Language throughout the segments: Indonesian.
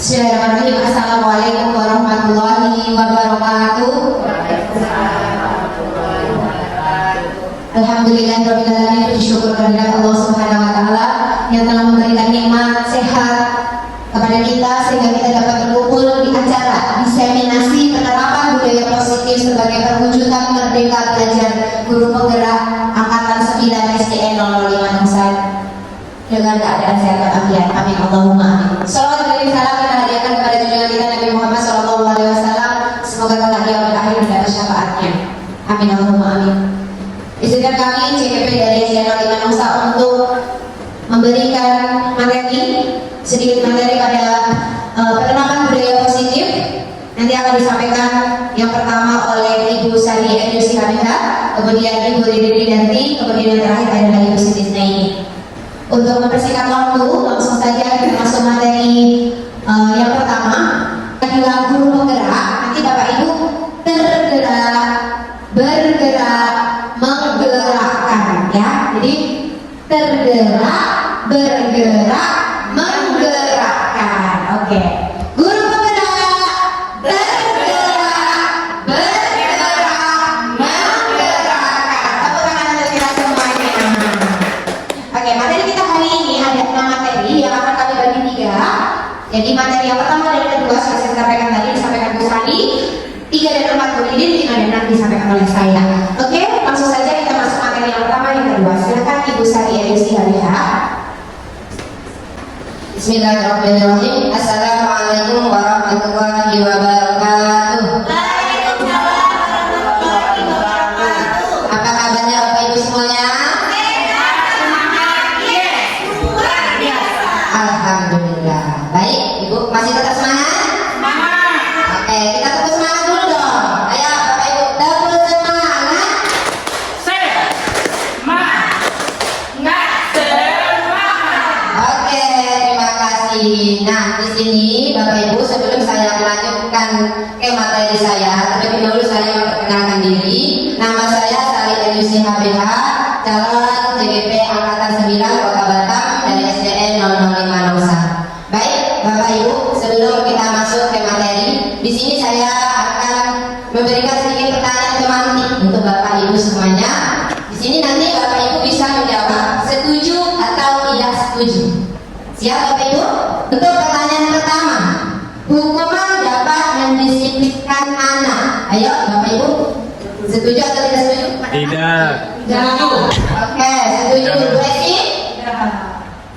Bismillahirrahmanirrahim. Assalamualaikum warahmatullahi wabarakatuh. Alhamdulillahirabbil alamin. Bersyukur kepada Allah Subhanahu wa taala yang telah memberikan nikmat sehat kepada kita sehingga kita dapat berkumpul di acara diseminasi penerapan budaya positif sebagai perwujudan merdeka belajar guru penggerak angkatan 9 SDN 005 dengan keadaan sehat walafiat. Amin Allahumma amin. Salawat dan salam kita hadiahkan kepada junjungan kita Nabi Muhammad SAW. Semoga kelak di yaumil akhir mendapat syafaatnya. Amin Allahumma amin. Izinkan kami CPP dari SDN 05 Nusa untuk memberikan sedikit materi pada penerapan budaya positif. Nanti akan disampaikan yang pertama oleh Ibu Sari Edisi Hamida, kemudian Ibu Riri Ridanti, kemudian yang terakhir adalah Ibu Siti Snaini. Untuk mempersingkat waktu, langsung saja kita masuk materi yang pertama. Adalah guru penggerak. Nanti Bapak Ibu tergerak, bergerak, menggerakkan, ya. Jadi tergerak, bergerak, menggerakkan. Oke. Guru penggerak, tergerak, bergerak, menggerakkan. Tepuk tangan untuk kita semuanya. Oke, materi kita hari ini ada 6 materi yang akan kami bagi 3. Jadi materi yang pertama dan kedua sudah saya sampaikan tadi, disampaikan Bu Sani. 3 dan 4 Bu Lidin, 5 dan 6 disampaikan oleh saya. Oke, langsung saja kita masuk materi yang pertama yang kedua. Silakan Ibu Sari Edisi Hamida. Bismillahirrahmanirrahim. Assalamualaikum warahmatullahi wabarakatuh. Waalaikumsalam warahmatullahi wabarakatuh. Apa kabarnya Bapak Ibu semuanya? Semangat, yes, luar biasa. Alhamdulillah. Baik, Ibu masih tetap semangat? Semangat. Oke, kita tepuk semangat dulu dong. Ayo Bapak Ibu, tepuk semangat. Semangat. Nggak semangat. Oke, terima kasih. Nah, di sini Bapak Ibu, sebelum saya melanjutkan ke materi saya, terlebih dahulu saya memperkenalkan diri. Nama saya Sari Edisi Hamida, calon JGP Angkatan 9 Kota Batam dari SDN 005 Nusa. Baik, Bapak Ibu, sebelum kita masuk ke materi, di sini saya akan memberikan sedikit pertanyaan pemantik untuk Bapak Ibu semuanya. Di sini nanti Bapak Ibu bisa menjawab setuju atau tidak setuju. Siap Bapak Ibu? Untuk pertanyaan pertama, hukuman dapat mendisiplinkan anak. Ayo Bapak Ibu, setuju atau tidak setuju? Tidak. Setuju. Oke, setuju. Bu Esi?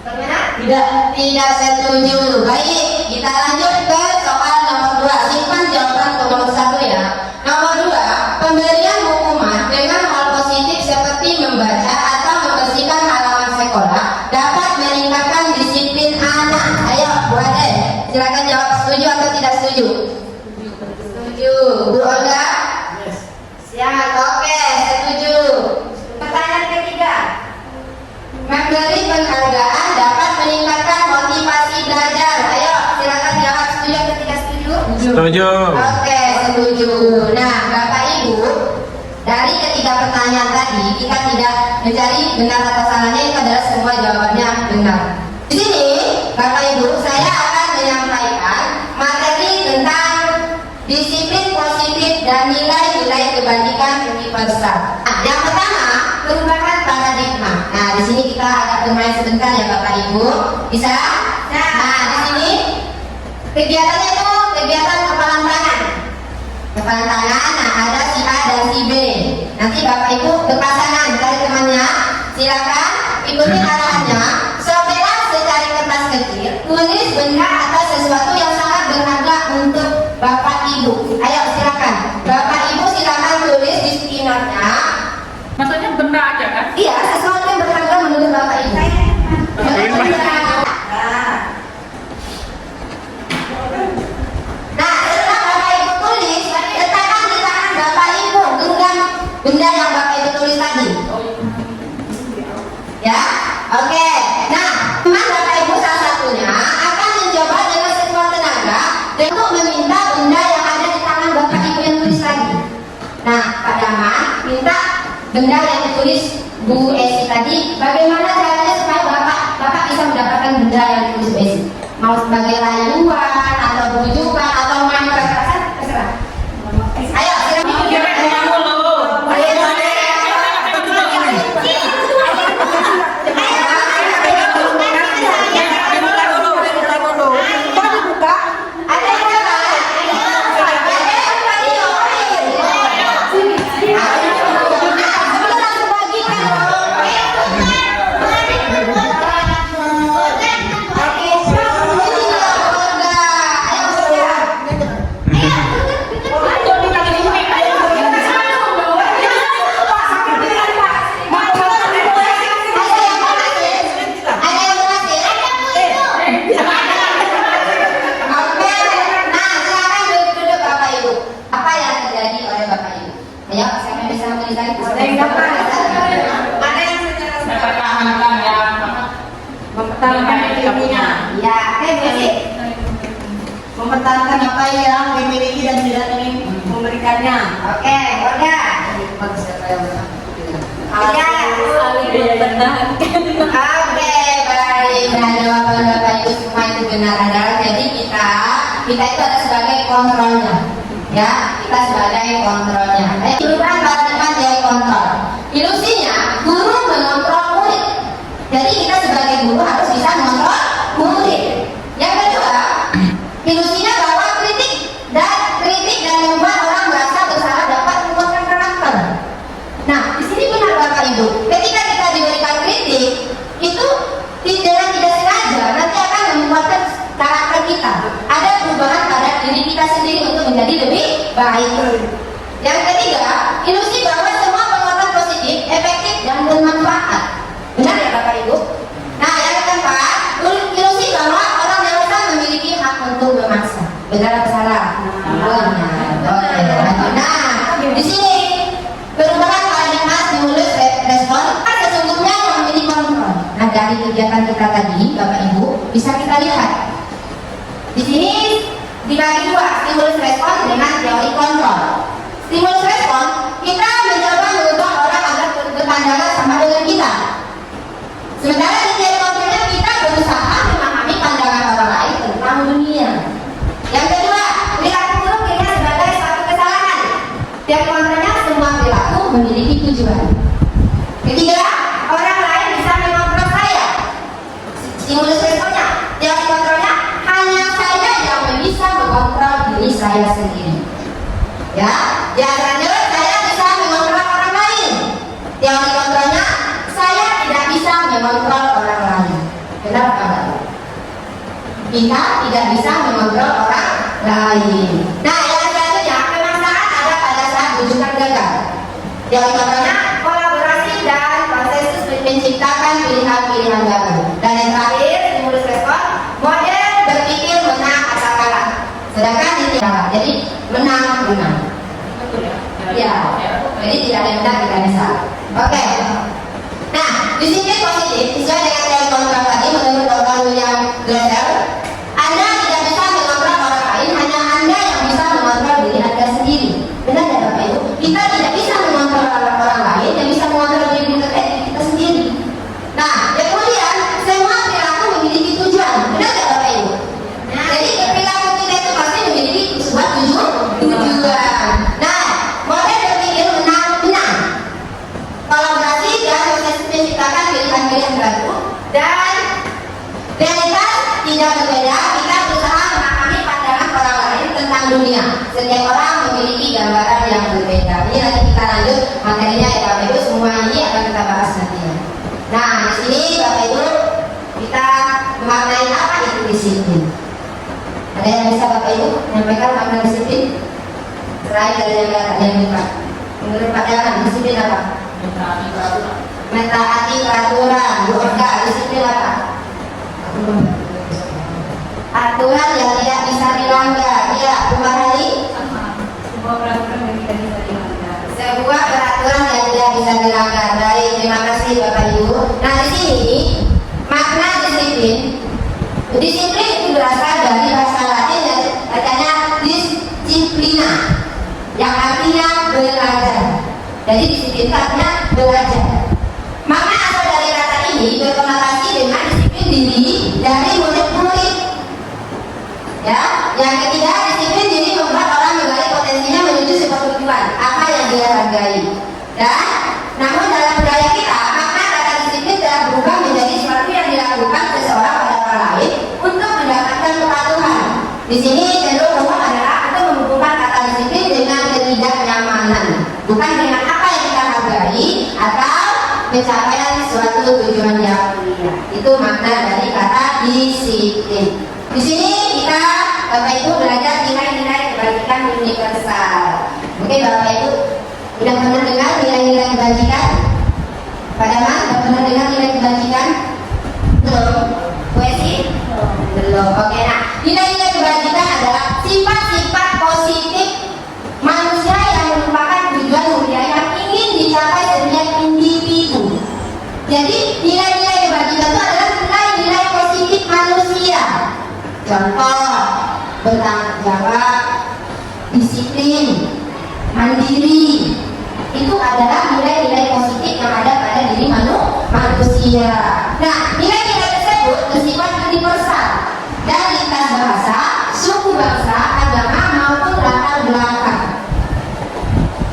Bagaimana? Tidak setuju. Baik, kita lanjut ke soal nomor 2. Simpan jawaban untuk nomor 1 ya. Nomor 2, pemberian hukuman dengan hal positif seperti membaca atau membersihkan halaman sekolah dapat meningkatkan disiplin anak. Ayo, Bu Ade, silakan jawab setuju atau tidak setuju. Setuju. Bu Olga? Siap, oke, setuju. Pertanyaan ketiga, memberi penghargaan dapat meningkatkan motivasi belajar. Ayo, silakan jawab setuju atau tidak setuju. Setuju. Oke, setuju. Nah, Bapak Ibu, dari ketiga pertanyaan tadi kita tidak mencari benar atau salahnya, itu adalah semua jawabannya benar. Di sini, Bapak Ibu, saya akan menyampaikan materi tentang disiplin positif dan nilai-nilai kebajikan universal. Nah, yang pertama, perubahan paradigma. Nah, di sini kita agak bermain sebentar ya Bapak Ibu. Bisa? Nah, di sini kegiatannya itu kegiatan kepalan tangan. Kepalan tangan, nah ada si A dan si B. Nanti Bapak Ibu berpasangan cari temannya. Silakan ikuti arahannya. Cobalah secari kertas kecil, tulis benda atau sesuatu yang sangat berharga untuk Bapak Ibu. Ayo silakan. Bapak Ibu silakan tulis di sticky note-nya. Maksudnya benda aja kan? Iya, sesuatu yang berharga menurut Bapak Ibu. Nah, setelah Bapak Ibu tulis, letakkan di tangan Bapak Ibu genggam benda yang Bapak Ibu tulis tadi. Ya, oke. Nah, teman Bapak Ibu salah satunya akan mencoba dengan sekuat tenaga untuk meminta benda yang ada di tangan Bapak Ibu yang tulis tadi. Nah, Pak Daman minta benda yang ditulis Bu Esi tadi. Bagaimana caranya supaya Bapak bisa mendapatkan benda yang ditulis Bu Esi? Mau sebagai rayuan mempertahankan apa yang dimiliki dan tidak ingin memberikannya. Oke, Olga. Oke, baik. Nah, jawaban Bapak Ibu semua itu benar adalah jadi kita itu ada sebagai kontrolnya. Ya, kita sebagai kontrolnya. Perubahan paradigma dari kontrol. Ilusinya guru mengontrol murid. Jadi kita sebagai guru harus bisa mengontrol murid. Yang kedua, ilusinya bahwa kritik dan membuat orang merasa bersalah dapat menguatkan karakter. Nah, di sini benar Bapak Ibu. Ketika kita diberikan kritik, itu tidak sengaja nanti akan menguatkan karakter kita. Ada perubahan pada diri kita sendiri untuk menjadi lebih baik. Yang ketiga, ilusi bahwa semua penguatan positif, efektif dan bermanfaat. Benar ya Bapak Ibu? Nah, yang keempat, ilusi bahwa orang dewasa memiliki hak untuk memaksa. Benar atau salah? Benar. Oke. Nah, di sini perubahan paradigma stimulus respon sesungguhnya yang memiliki kontrol. Nah, dari kegiatan kita tadi, Bapak Ibu, bisa kita lihat. Di sini dibagi dua, stimulus respon dengan teori kontrol. Stimulus respon, kita mencoba mengubah orang agar berpandangan sama dengan kita. Sementara di teori kontrolnya kita berusaha memahami pandangan orang lain tentang dunia. Yang kedua, perilaku buruk dilihat sebagai suatu kesalahan. Teori kontrolnya semua perilaku memiliki tujuan. Ketiga, orang lain bisa mengontrol saya. Stimulus responnya, teori kontrolnya hanya saya yang bisa mengontrol diri saya sendiri. Ya, biasanya saya bisa mengontrol orang lain. Teori kontrolnya saya tidak bisa mengontrol orang lain. Kenapa enggak? Kita tidak bisa mengontrol orang lain. Nah, yang selanjutnya pemaksaan ada pada saat rujukan gagal. Teori kontrolnya kolaborasi dan konsensus menciptakan pilihan-pilihan baru. Dan yang terakhir stimulus respon model berpikir menang atau kalah. Sedangkan ini kalah. Jadi menang. Ya, jadi tidak ada yang benar, tidak ada salah. Oke. Nah, disiplin positif sesuai dengan teori kontrol tadi menurut Dr. William Glasser, Anda tidak bisa mengontrol orang lain, hanya Anda yang bisa mengontrol diri Anda sendiri. Benar ya Bapak Ibu? Kita tidak bisa mengontrol orang lain, yang bisa mengontrol diri kita sendiri. Nah, kemudian semua perilaku memiliki tujuan. Benar ya Bapak Ibu? Nah, jadi perilaku kita itu pasti memiliki sebuah tujuan. Nah, model berpikir menang. Kolaborasi dan proses menciptakan pilihan-pilihan baru dan realitas tidak berbeda. Kita berusaha memahami pandangan orang lain tentang dunia. Setiap orang memiliki gambaran yang berbeda. Ini nanti kita lanjut materinya ya Bapak Ibu. Semua ini akan kita bahas nantinya. Nah, di sini Bapak Ibu kita memaknai apa itu disiplin. Ada yang bisa Bapak Ibu menyampaikan makna disiplin? Selain dari yang buka. Menurut pandangan disiplin apa? Mentaati peraturan. Bukan disiplin apa? Aturan yang tidak bisa dilanggar. Ya, Mbak Hali? Sebuah peraturan yang tidak bisa dilanggar. Sebuah peraturan yang tidak bisa dilanggar. Baik, terima kasih Bapak Ibu. Nah, di sini makna disiplin. Disiplin itu berasal dari bahasa Latin yang katanya disciplina, yang artinya belajar. Jadi disiplin artinya belajar. Makna asal dari kata ini berkonotasi dengan disiplin diri dari murid-murid. Ya, yang ketiga disiplin diri membuat orang menggali potensinya menuju sebuah tujuan apa yang dia hargai. Dan namun dalam budaya kita makna kata disiplin telah berubah menjadi sesuatu yang dilakukan seseorang pada orang lain untuk mendapatkan kepatuhan. Di sini cenderung umum adalah untuk menghubungkan kata disiplin dengan ketidaknyamanan, bukan dengan apa yang kita hargai atau pencapaian suatu tujuan yang mulia. Itu makna dari kata disiplin. Di sini kita Bapak Ibu belajar nilai-nilai kebajikan universal. Mungkin Bapak Ibu sudah pernah dengar nilai-nilai kebajikan? Padahal sudah pernah dengar nilai kebajikan? Belum. Puisi? Belum. Oke, nah nilai-nilai kebajikan adalah sifat-sifat positif manusia yang merupakan tujuan mulia yang ingin dicapai setiap individu. Jadi nilai-nilai kebajikan itu adalah nilai-nilai positif manusia. Contoh, disiplin, mandiri. Itu adalah nilai-nilai positif yang ada pada diri manusia. Nah, nilai-nilai tersebut bersifat universal dan lintas bahasa, suku bangsa, agama maupun latar belakang.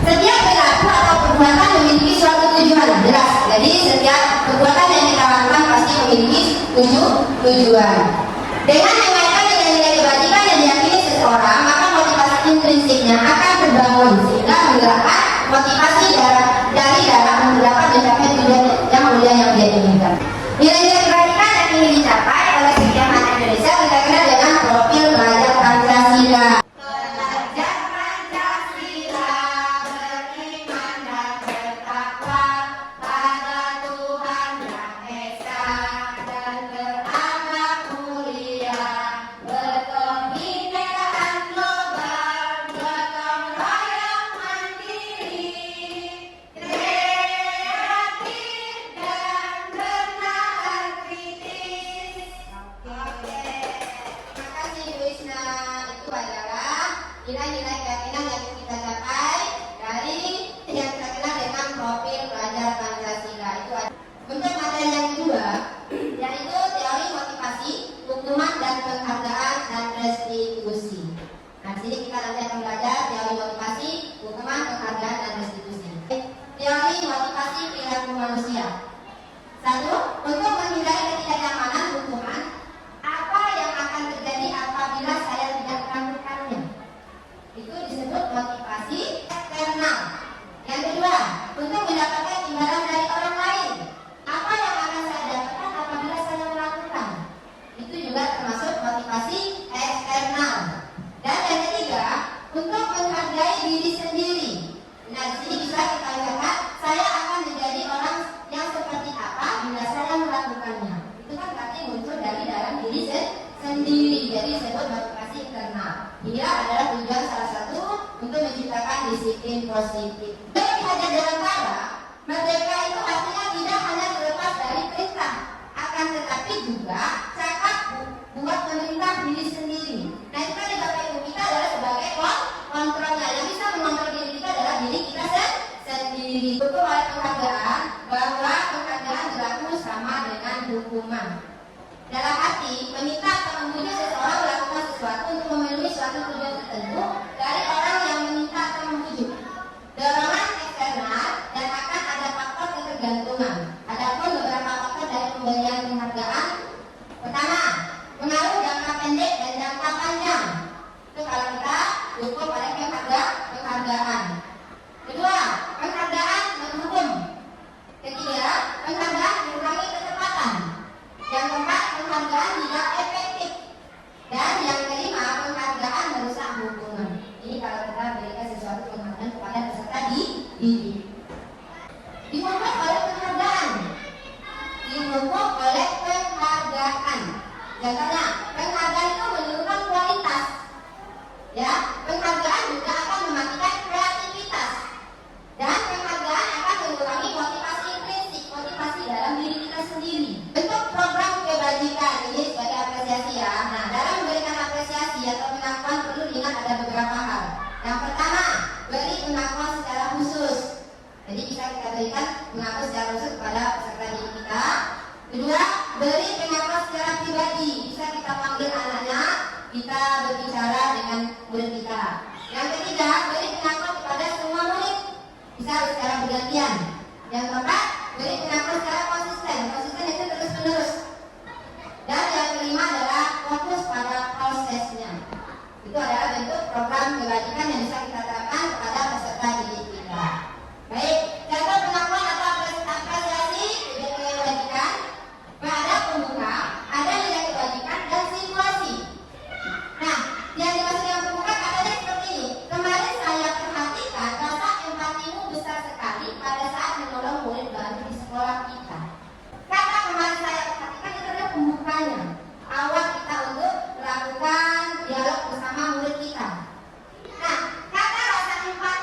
Setiap perilaku atau perbuatan memiliki suatu tujuan jelas. Jadi setiap perbuatan yang kita lakukan pasti memiliki tujuan. Dengan mengaitkan nilai-nilai kebajikan yang diyakini seseorang, maka motivasi intrinsiknya akan terbangun sehingga menggerakkan motivasi dari dalam menggerakkan mencapai tujuan yang mulia yang dia inginkan. Nilai-nilai kebajikan yang ingin dicapai oleh setiap anak Indonesia kita kenal dengan profil pelajar Pancasila. Nilai-nilai keyakinan yang kita capai dari yang kita kenal dengan profil pelajar Pancasila. Itu ada. Untuk materi yang kedua, yaitu teori motivasi, hukuman dan penghargaan dan restitusi. Nah, di sini kita nanti akan belajar teori motivasi, hukuman, penghargaan dan restitusi. Teori motivasi perilaku manusia. 1. Untuk menghindari ketidaknyamanan hukuman, apa yang akan terjadi apabila saya tidak melakukannya? Itu disebut motivasi eksternal. Yang kedua, untuk mendapatkan imbalan dari orang lain. Apa yang akan saya dapatkan apabila saya melakukan? Itu juga termasuk motivasi eksternal. Dan yang ketiga, untuk menghargai diri sendiri. Nah, di sini bisa kita lihat, saya akan menjadi orang yang seperti apa bila saya melakukannya. Itu kan berarti muncul dari dalam diri sendiri. Jadi disebut motivasi internal. Inilah adalah tujuan salah satu untuk menciptakan disiplin positif. Bagi hajat dalam cara, merdeka itu artinya tidak hanya terlepas dari perintah, akan tetapi juga cakap buat memerintah diri sendiri. Nah, itu kan Bapak Ibu kita adalah sebagai kontrolnya. Yang bisa mengontrol diri kita adalah diri kita sendiri. Hukum oleh penghargaan bahwa penghargaan berlaku sama dengan hukuman. Dalam arti meminta atau memuji seseorang melakukan sesuatu untuk memenuhi suatu tujuan tertentu dari orang yang meminta atau membujuk. Dorongan eksternal dan akan ada faktor ketergantungan. Adapun beberapa faktor dari pemberian penghargaan. Pertama, pengaruh jangka pendek dan jangka panjang. Itu kalau kita diukur oleh penghargaan. Kedua, penghargaan menghukum. Ketiga, penghargaan mengurangi kecepatan. Yang keempat, penghargaan tidak efektif. Dan yang kelima, penghargaan merusak hubungan. Ini kalau kita berikan sesuatu penghargaan kepada peserta didik. Dimulai oleh penghargaan. Dimulai oleh penghargaan. Contohnya, penghargaan itu menurunkan kualitas. Ya, penghargaan juga akan mematikan kreativitas. Dan penghargaan akan mengurangi motivasi intrinsik, motivasi dalam diri kita sendiri. Bentuk program kebajikan ini sebagai apresiasi ya. Nah, dalam memberikan apresiasi atau pengakuan perlu diingat ada beberapa hal. Yang pertama, beri pengakuan secara khusus. Jadi bisa kita berikan pengakuan secara khusus kepada peserta didik kita. Kedua, beri pengakuan secara pribadi. Bisa kita panggil anaknya, kita berbicara dengan murid kita. Yang ketiga, beri pengakuan kepada semua murid. Bisa secara bergantian. Yang keempat, beri pengakuan secara konsisten. Konsisten itu terus menerus. Dan yang kelima adalah fokus pada prosesnya. Itu adalah bentuk program kebajikan yang bisa kita terapkan kepada peserta didik kita. Baik, contoh pengakuan atau apresiasi kebajikan pada pembuka, ada nilai kebajikan dan situasi. Nah, yang dimaksud dengan pembuka katanya seperti ini. Kemarin saya perhatikan rasa empatimu besar sekali pada saat menolong murid baru di sekolah kita. Kata kemarin saya perhatikan itu adalah pembukanya. Awal kita untuk melakukan dialog bersama murid kita. Nah, kata rasa empati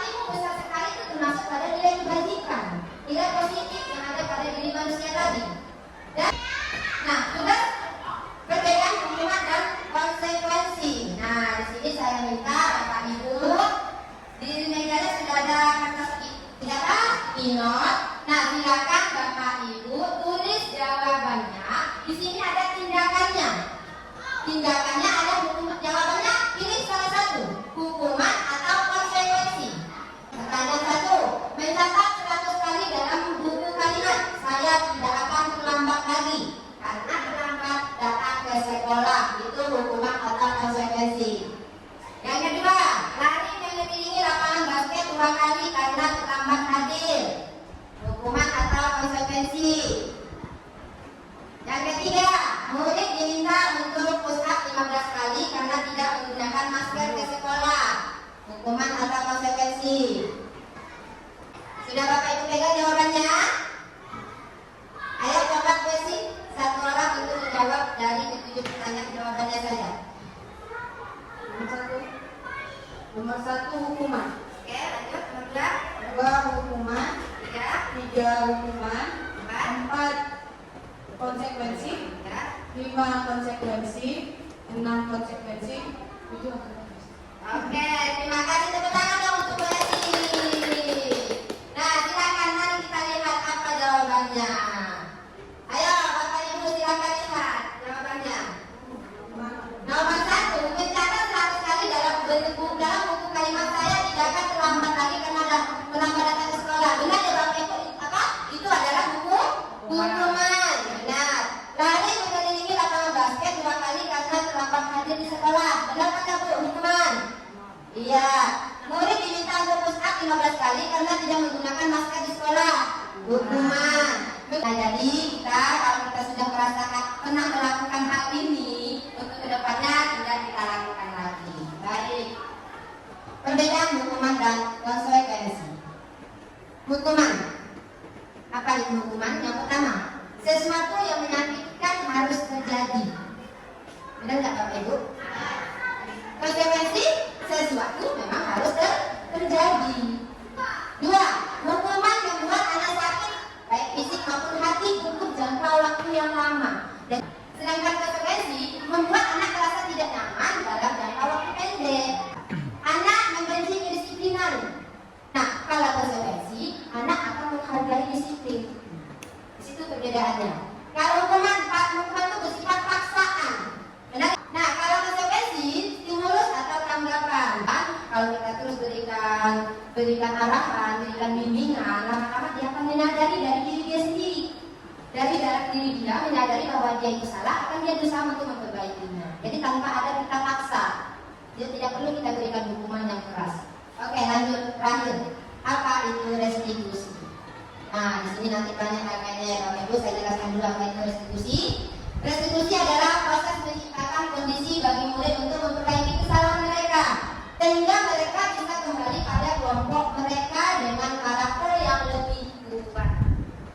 tidak menggunakan masker ke sekolah. Hukuman atau konsekuensi? Sudah Bapak Ibu pegang jawabannya? Ayo coba kuesi satu orang untuk menjawab dari ketujuh pertanyaan jawabannya saja. Nomor satu hukuman. Oke, lanjut. Nomor dua. 2 hukuman. 3 hukuman. 4 konsekuensi. 5 konsekuensi. 6 konsekuensi. 7 konsekuensi. Oke, terima kasih, tepuk tangan dong untuk Bu Esi. Nah, silakan mari kita lihat apa jawabannya. Ayo, Bapak Ibu silakan lihat jawabannya. Nomor 1, mencatat 100 kali dalam buku kalimat saya tidak akan terlambat lagi karena ada terlambat datang ke sekolah. Benar ya Bapak Ibu? Apa? Itu adalah buku hukuman. Benar. Lari mengelilingi lapangan basket 2 kali karena terlambat hadir di sekolah. Benar kata Bu? Hukuman. Iya. Murid diminta untuk push up 15 kali karena tidak menggunakan masker di sekolah. Hukuman. Nah, jadi kalau kita sudah merasakan pernah melakukan hal ini, untuk kedepannya tidak kita lakukan lagi. Baik. Perbedaan hukuman dan konsekuensi. Hukuman. Apa itu hukuman? Yang pertama, sesuatu yang menyakitkan harus terjadi. Benar nggak Bapak Ibu? Konsekuensi, sesuatu memang harus terjadi. 2, hukuman membuat anak sakit baik fisik maupun hati untuk jangka waktu yang lama. Dan sedangkan konsekuensi membuat anak merasa tidak nyaman dalam jangka waktu pendek. Anak membenci kedisiplinan. Nah, kalau konsekuensi, anak akan menghargai disiplin. Di situ perbedaannya. Kalau hukuman itu bersifat paksaan. Benar? Nah, kalau konsekuensi, stimulus atau tanggapan. Kalau kita terus berikan arahan, berikan bimbingan, lama-lama dia akan menyadari dari diri dia sendiri. Dari dalam diri dia menyadari bahwa dia itu salah, akan dia berusaha untuk memperbaikinya. Jadi tanpa ada kita paksa, dia tidak perlu kita berikan hukuman yang keras. Oke, lanjut. Terakhir, apa itu restitusi? Nah, di sini nanti banyak kaitannya ya Bapak Ibu. Saya jelaskan dulu apa itu restitusi. Restitusi adalah proses menciptakan kondisi bagi murid untuk memperbaiki kesalahan mereka, sehingga mereka bisa kembali pada kelompok mereka dengan karakter yang lebih kuat.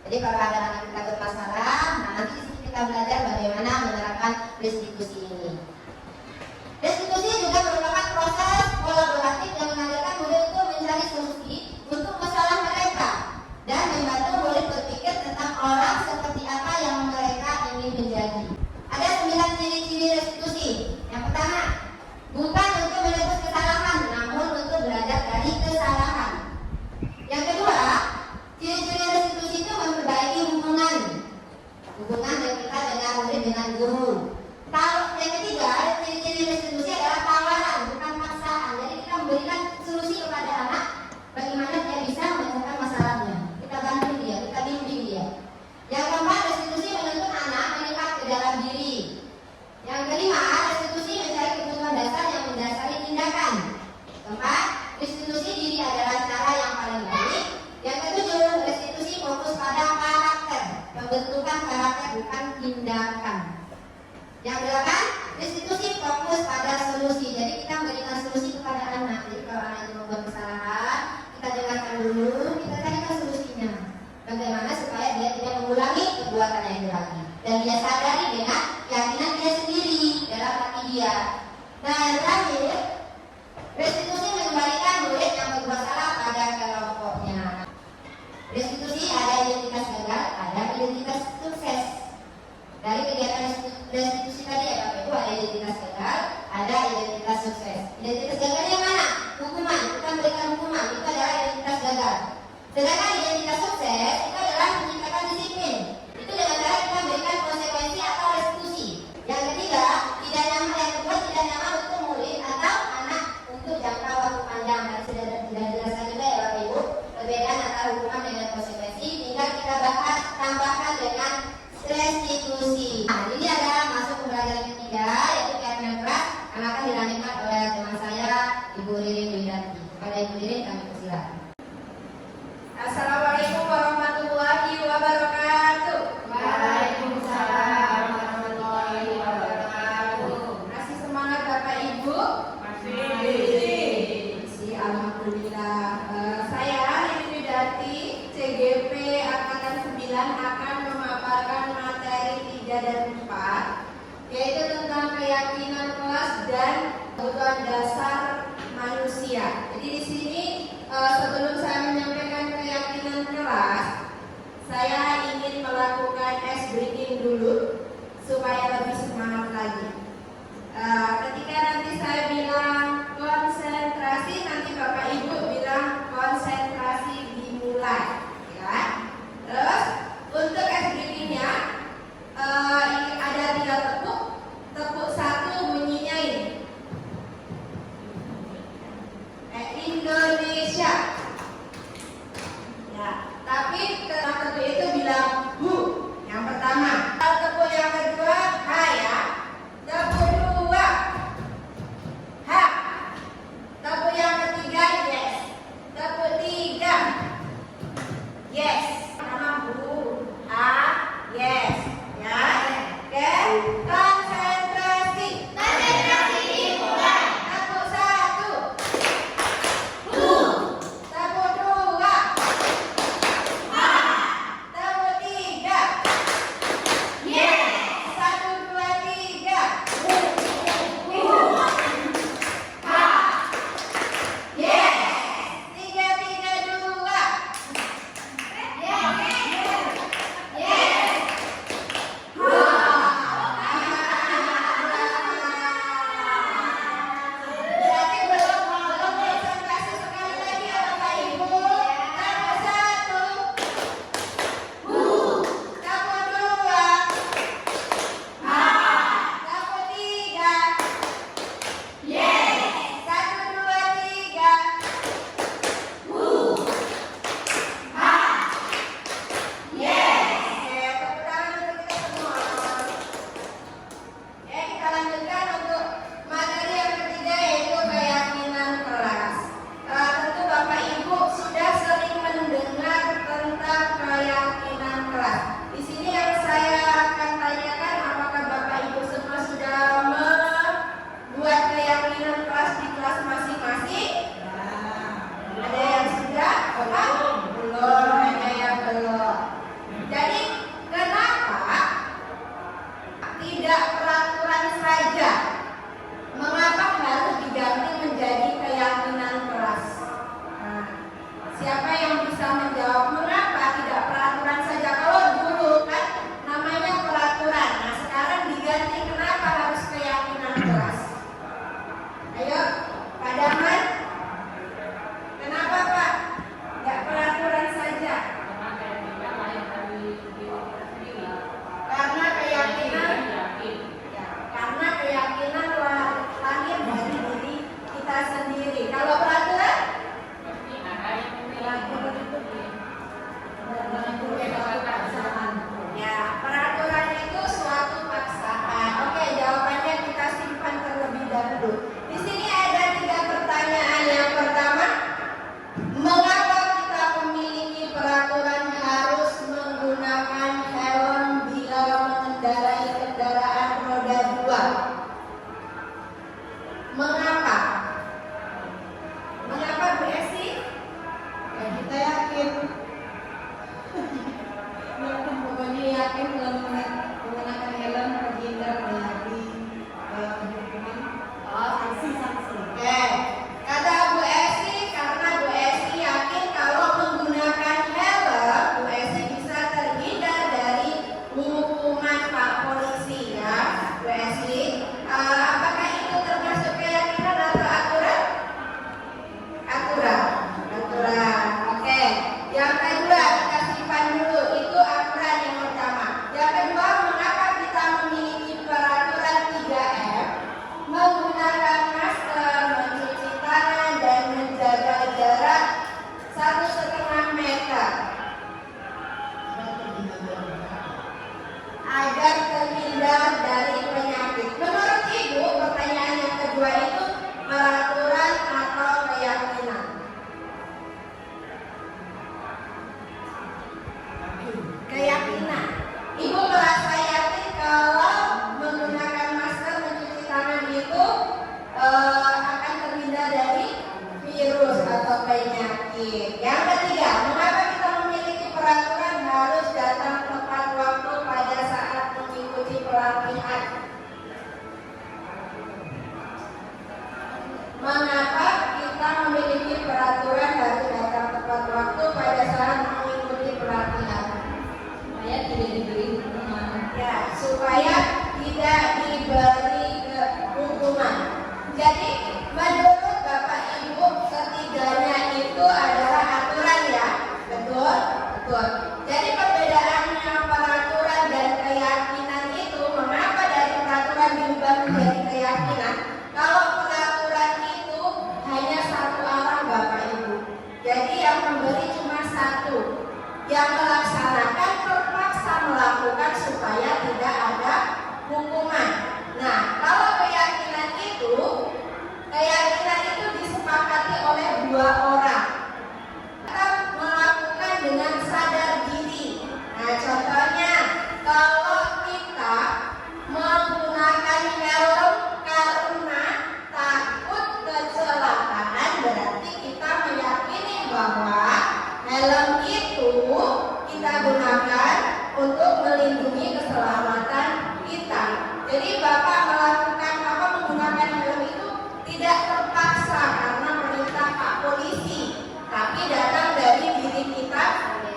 Jadi kalau ada anak kita bermasalah, nah nanti di sini kita belajar bagaimana menerapkan restitusi ini. Restitusi juga merupakan proses kolaboratif yang mengajarkan murid untuk mencari solusi untuk masalah mereka dan membantu murid berpikir tentang orang seperti apa yang mereka ingin menjadi. Ada 9 ciri-ciri restitusi. Yang pertama, bukan untuk menebus kesalahan, namun untuk belajar dari kesalahan. Yang kedua, ciri-ciri restitusi itu memperbaiki hubungan yang kita dengan murid dengan guru. Yang ketiga, ciri-ciri restitusi adalah tawaran, bukan paksaan. Jadi kita memberikan solusi kepada anak, bagaimana dia bisa menyelesaikan masalahnya. Kita bantu dia, kita bimbing dia. Yang keempat, restitusi menuntut anak melihat ke dalam diri. Yang kelima, restitusi mencari kebutuhan dasar yang mendasari tindakan. Keempat, restitusi diri adalah cara yang paling baik. Yang ketujuh, restitusi fokus pada karakter, pembentukan karakter bukan tindakan. Yang delapan, restitusi fokus pada solusi. Jadi kita memberikan solusi kepada anak. Jadi kalau anak itu membuat kesalahan, kita dengarkan dulu, kita carikan solusinya. Bagaimana supaya dia tidak mengulangi perbuatannya itu lagi. Dan dia sadari dengan keyakinan dia sendiri dalam hati dia. Nah, yang terakhir, restitusi mengembalikan murid yang berbuat salah pada kelompoknya. Restitusi ada identitas gagal, ada identitas sukses. Dari kegiatan restitusi tadi ya Bapak Ibu, ada identitas gagal, ada identitas sukses. Identitas gagal yang mana? Hukuman. Kita memberikan hukuman, itu adalah identitas gagal. Sedangkan identitas sukses itu adalah menciptakan disiplin. Itu dengan cara kita memberikan konsekuensi atau restitusi. Yang ketiga, tidak nyaman. Yang kedua, tidak nyaman untuk murid atau anak untuk jangka waktu panjang. Tadi sudah dijelaskan juga ya Bapak Ibu, perbedaan antara hukuman dengan konsekuensi. Tinggal kita bahas, tambahkan dengan restitusi. Nah, ini adalah masuk pembelajaran ketiga, yaitu keyakinan keras yang akan dilanjutkan oleh teman saya, Ibu Ririn Widanti. Kepada Ibu Ririn kami persilakan. Assalamualaikum warahmatullahi wabarakatuh. Waalaikumsalam warahmatullahi wabarakatuh. Masih semangat Bapak Ibu? dulu supaya lebih semangat lagi. Ketika nanti saya bilang konsentrasi, nanti Bapak Ibu bilang konsentrasi dimulai, ya. Terus untuk SBD-nya ada 3 tepuk. Tepuk 1 bunyinya ini. Indonesia. Ya, tapi tepuk itu bilang bu. Yang pertama. Tepuk yang kedua, ha ya. Tepuk 2. yang melaksanakan terpaksa melakukan supaya tidak ada hukuman. Nah, kalau keyakinan itu disepakati oleh dua orang. Kita melakukan dengan sadar diri. Nah, contohnya kalau kita menggunakan helm karena takut kecelakaan, berarti kita meyakini bahwa helm itu kita gunakan untuk melindungi keselamatan kita. Jadi Bapak menggunakan helm itu tidak terpaksa karena perintah Pak Polisi, tapi datang dari diri kita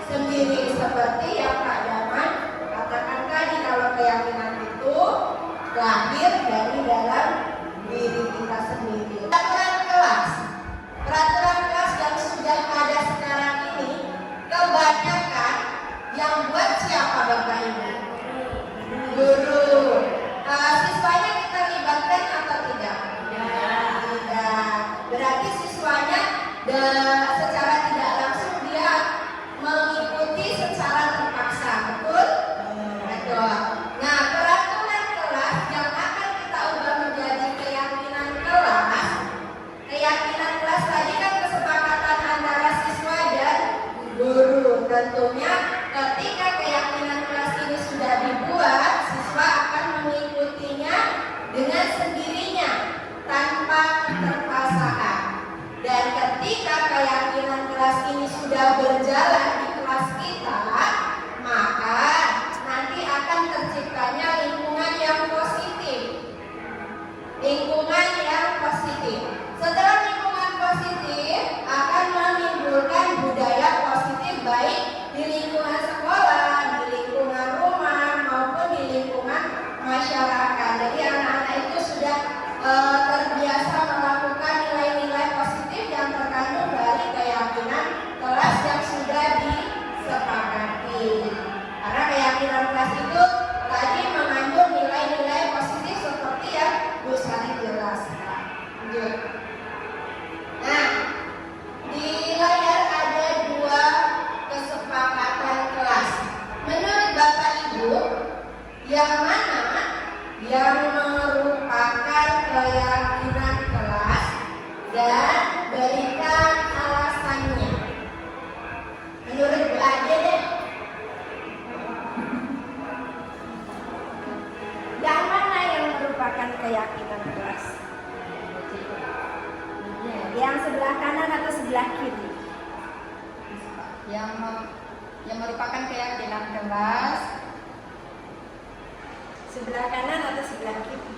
sendiri, seperti yang Pak Daman katakan tadi, kalau keyakinan itu lahir dari dalam diri kita sendiri. Peraturan kelas yang sudah ada sekarang ini kebanyakan yang buat siapa Bapak Ibu? Guru. Siswanya kita libatkan atau tidak? Tidak. Berarti siswanya secara tidak langsung dia mengikuti secara terpaksa, betul? Betul. Nah, peraturan kelas yang akan kita ubah menjadi keyakinan kelas. Keyakinan kelas tadi kan kesepakatan antara siswa dan guru. Tentunya ketika keyakinan kelas ini sudah dibuat, siswa akan mengikutinya dengan sendirinya tanpa keterpaksaan. Dan ketika keyakinan kelas ini sudah berjalan di kelas kita, maka nanti akan terciptanya lingkungan yang positif. Lingkungan yang positif. Setelah lingkungan positif akan menimbulkan budaya positif, baik di lingkungan sekolah, di lingkungan rumah, maupun di lingkungan masyarakat. Jadi anak-anak itu sudah terbiasa melakukan nilai-nilai positif yang terkandung dari keyakinan kelas yang sudah disepakati. Karena keyakinan kelas itu tadi mengandung nilai-nilai positif seperti yang Bu Sari jelaskan. Nah, di layar ada dua kesepakatan kelas. Menurut Bapak Ibu, yang mana yang merupakan keyakinan kelas, dan berikan alasannya? Menurut Bu Ade deh. Yang mana yang merupakan keyakinan kelas? Yang sebelah kanan atau sebelah kiri? Yang merupakan keyakinan kelas Sebelah kanan atau sebelah kiri?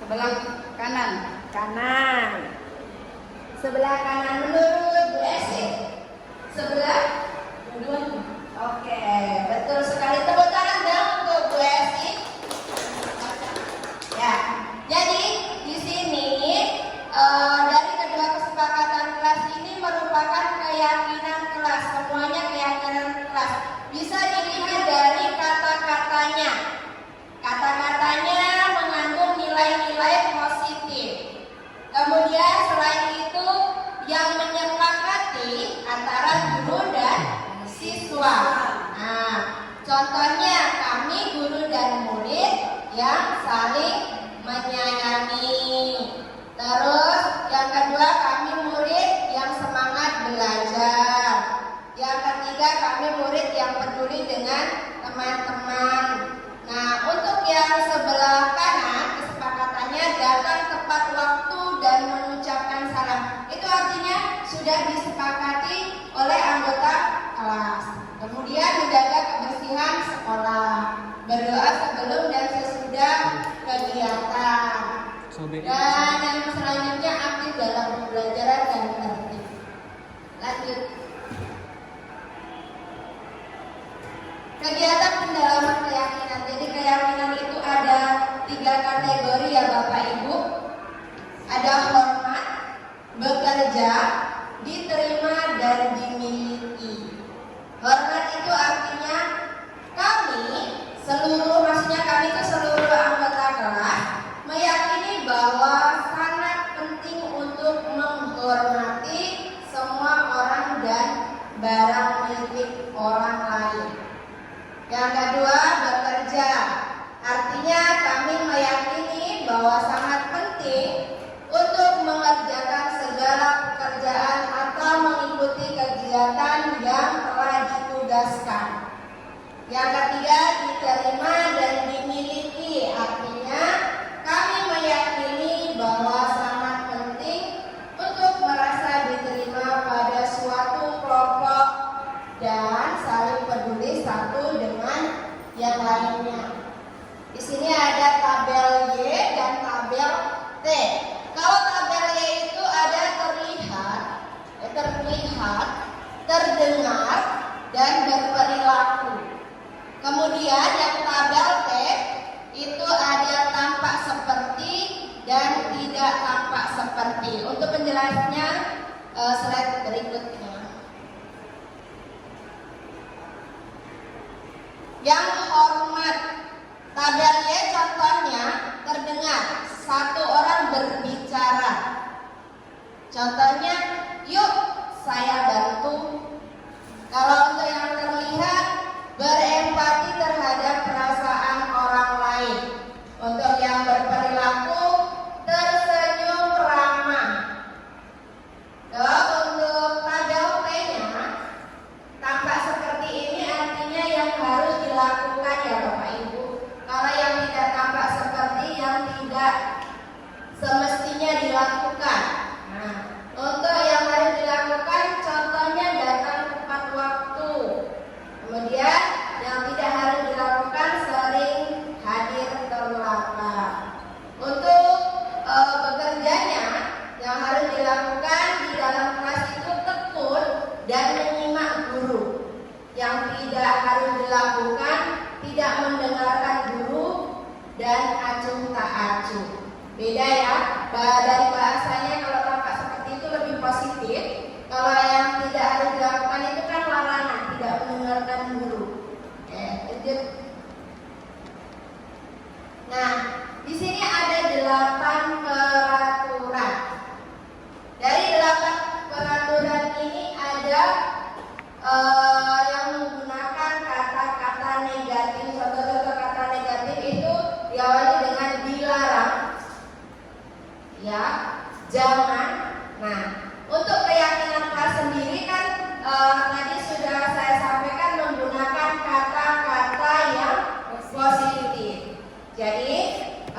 sebelah kanan. Kanan. Sebelah kanan menurut Bu Esi. Sebelah dua-duanya. Oke, betul sekali. Tepuk tangan dong untuk Bu Esi. Ya, jadi di sini dari kedua kesepakatan kelas ini merupakan keyakinan kelas. Semuanya keyakinan kelas. Bisa dilihat dari kata-katanya. Kata-katanya mengandung nilai-nilai positif. Kemudian selain itu yang menyepakati antara guru dan siswa. Nah, contohnya kami guru dan murid yang saling menyayangi. Terus yang kedua kami murid yang semangat belajar. Yang ketiga kami murid yang peduli dengan teman-teman. Nah, untuk yang sebelah kanan kesepakatannya datang tepat waktu dan mengucapkan salam. Itu artinya sudah disepakati oleh anggota kelas. Kemudian menjaga kebersihan sekolah, berdoa sebelum dan sesudah kegiatan. Dan yang selanjutnya aktif dalam pembelajaran dan tertib. Lanjut. Kegiatan pendalaman keyakinan. Jadi keyakinan itu ada 3 kategori ya Bapak Ibu. Ada hormat, bekerja, diterima, dan dimiliki. Hormat itu artinya kami itu seluruh anggota kelas meyakini bahwa sangat penting untuk menghormati kegiatan yang telah ditugaskan. Yang ketiga, diterima dan dimiliki, artinya kami meyakini bahwa sangat penting untuk merasa diterima pada suatu kelompok dan saling peduli satu dengan yang lainnya. Di sini ada tabel Y dan tabel T. Kalau tabel Y itu ada terlihat, terdengar, dan berperilaku. Kemudian yang tabel T itu ada tampak seperti dan tidak tampak seperti. Untuk penjelasannya slide berikutnya. Yang hormat, tabel Y contohnya terdengar, satu orang berbicara. Contohnya, yuk saya bantu. Kalau untuk yang terlihat, berempati terhadap perasaan orang lain. Untuk yang berperilaku, tersenyum ramah. Untuk tabel T-nya, tampak seperti ini artinya yang harus dilakukan ya Bapak Ibu. Kalau yang tidak tampak seperti yang tidak semestinya dilakukan. Nah, untuk yang harus dilakukan, contohnya datang tepat waktu. Kemudian yang tidak harus dilakukan, sering hadir terlambat. Untuk bekerjanya, yang harus dilakukan di dalam kelas itu tekun dan menyimak guru. Yang tidak harus dilakukan, tidak mendengarkan guru dan acuh tak acuh. Beda ya, dari bahasanya kalau tampak seperti itu lebih positif. Kalau yang tidak harus dilakukan itu kan larangan, tidak mendengarkan guru. Lanjut. Nah, di sini ada 8 peraturan. Dari 8 peraturan ini ada yang menggunakan kata-kata negatif. Contoh-contoh kata negatif itu diawali dengan dilarang, ya, jangan. Nah, untuk keyakinan kelas sendiri kan tadi sudah saya sampaikan menggunakan kata-kata yang positif. Jadi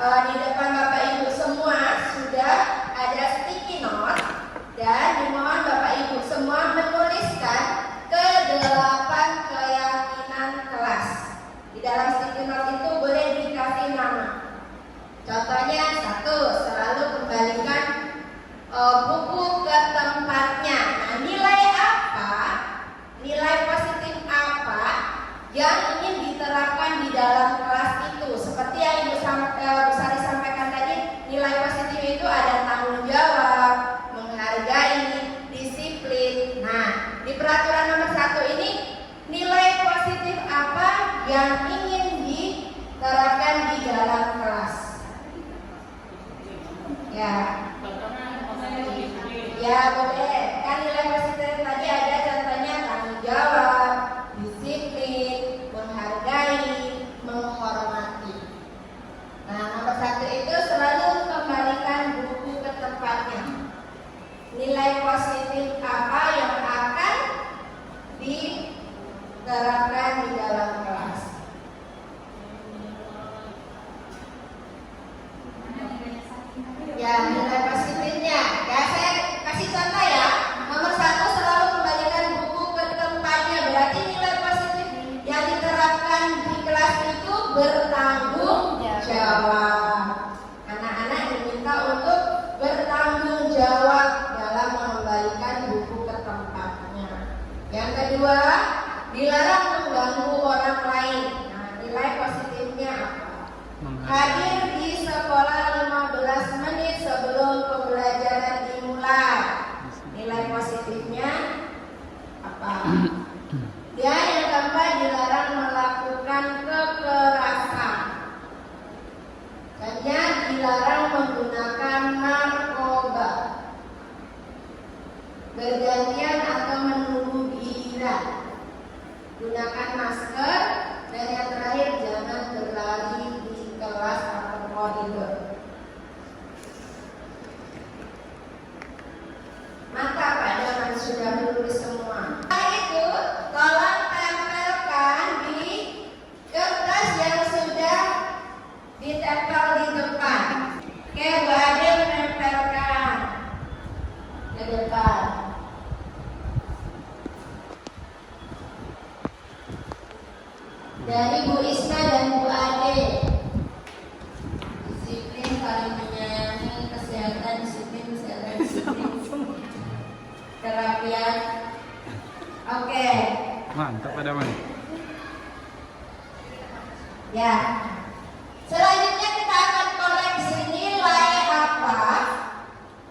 di depan Bapak Ibu semua sudah ada sticky note dan dimohon Bapak Ibu semua menuliskan ke-8 keyakinan kelas. Di dalam sticky note itu boleh dikasih nama. Contohnya 1, selalu kembalikan buku ke tempatnya. Nah, nilai apa, nilai positif apa yang ingin diterapkan di dalam kelas itu? Seperti yang Ibu Sari sampaikan tadi, nilai positif itu ada tanggung jawab, menghargai, disiplin. Nah, di peraturan nomor 1 ini, nilai positif apa yang ingin diterapkan di dalam kelas? Ya boleh. Kan nilai positif tadi ada contohnya tanggung jawab, disiplin, menghargai, menghormati. Nah, nomor 1 itu selalu kembalikan buku ke tempatnya. Nilai positif apa yang akan diterapkan di dalam kelas? Ya, nilai positifnya. Ya, saya kasih contoh ya. Nomor 1, selalu kembalikan buku ke tempatnya. Berarti nilai positif yang diterapkan di kelas itu bertanggung jawab. Anak-anak diminta untuk bertanggung jawab dalam mengembalikan buku ke tempatnya. Yang kedua, dilarang mengganggu orang lain. Nah, nilai positifnya apa? Hadir di sekolah 15 menit sebelum pembelajaran dimulai. Nilai positifnya apa? Ya, yang keempat, dilarang melakukan kekerasan. Contohnya, dilarang menggunakan narkoba, bergantian atau menunggu giliran, gunakan masker, dan yang terakhir, jangan berlari di kelas atau koridor. Maka Pak Daman sudah lulus semua. Oke, Bu Ade menempelkan ke depan. Dari Bu Isma dan Bu Ade. Disiplin paling menyayangi, kesehatan, disiplin, kesehatan, disiplin. Kerapian. Oke. Mantap ada mana? Ya. Selanjutnya kita akan koreksi nilai apa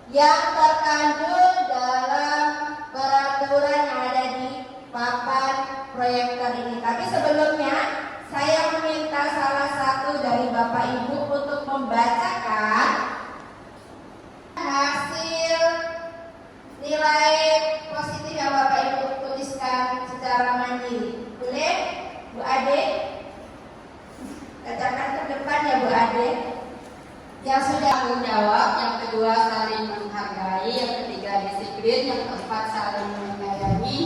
yang terkandung dalam peraturan yang ada di papan proyektor ini. Tapi sebelumnya saya meminta salah satu dari Bapak Ibu untuk membacakan hasil nilai positif yang Bapak Ibu tuliskan secara mandiri. Boleh, Bu Ade? Bacakan ke depan ya Bu Ade. Yang sudah Tanggung jawab, yang kedua saling menghargai, yang ketiga disiplin, yang keempat saling menyayangi,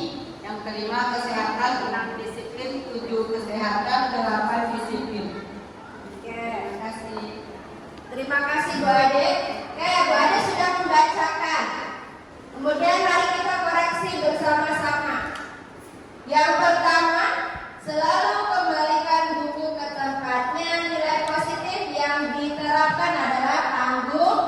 yang kelima kesehatan, 6 disiplin, 7 kesehatan, 8 disiplin. Oke. Terima kasih. Terima kasih Bu Ade. Oke, Bu Ade sudah membacakan. Kemudian mari kita koreksi bersama-sama. Yang pertama, selalu kembalikan buku ke tempatnya. Nilai positif yang diterapkan adalah tanggung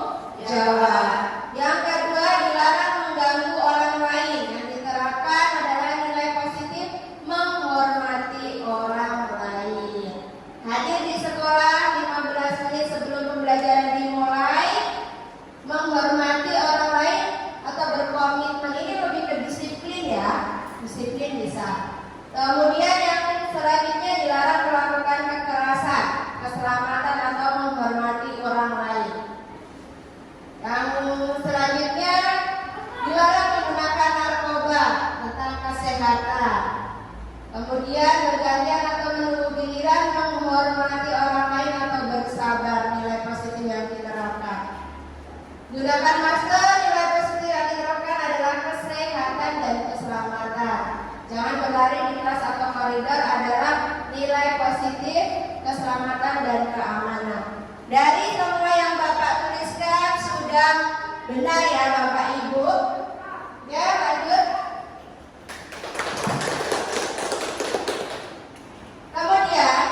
jawab. Yang kedua, dilarang mengganggu orang lain. Yang diterapkan adalah nilai positif menghormati orang lain. Hadir di sekolah 15 menit sebelum pembelajaran dimulai, menghormati orang lain atau berkomitmen, ini lebih ke disiplin ya, disiplin bisa. Kemudian yang selanjutnya dilarang melakukan kekerasan, keselamatan atau menghormati orang lain. Yang selanjutnya dilarang menggunakan narkoba, tentang kesehatan. Kemudian bergantian atau menunggu giliran, menghormati orang lain atau bersabar, nilai positif yang diterapkan. Gunakan masker, nilai positif yang diterapkan adalah kesehatan dan keselamatan. Jangan berlari di kelas atau koridor adalah nilai positif, keselamatan dan keamanan. Dari semua yang Bapak tuliskan sudah benar ya Bapak Ibu? Ya, lanjut. Kemudian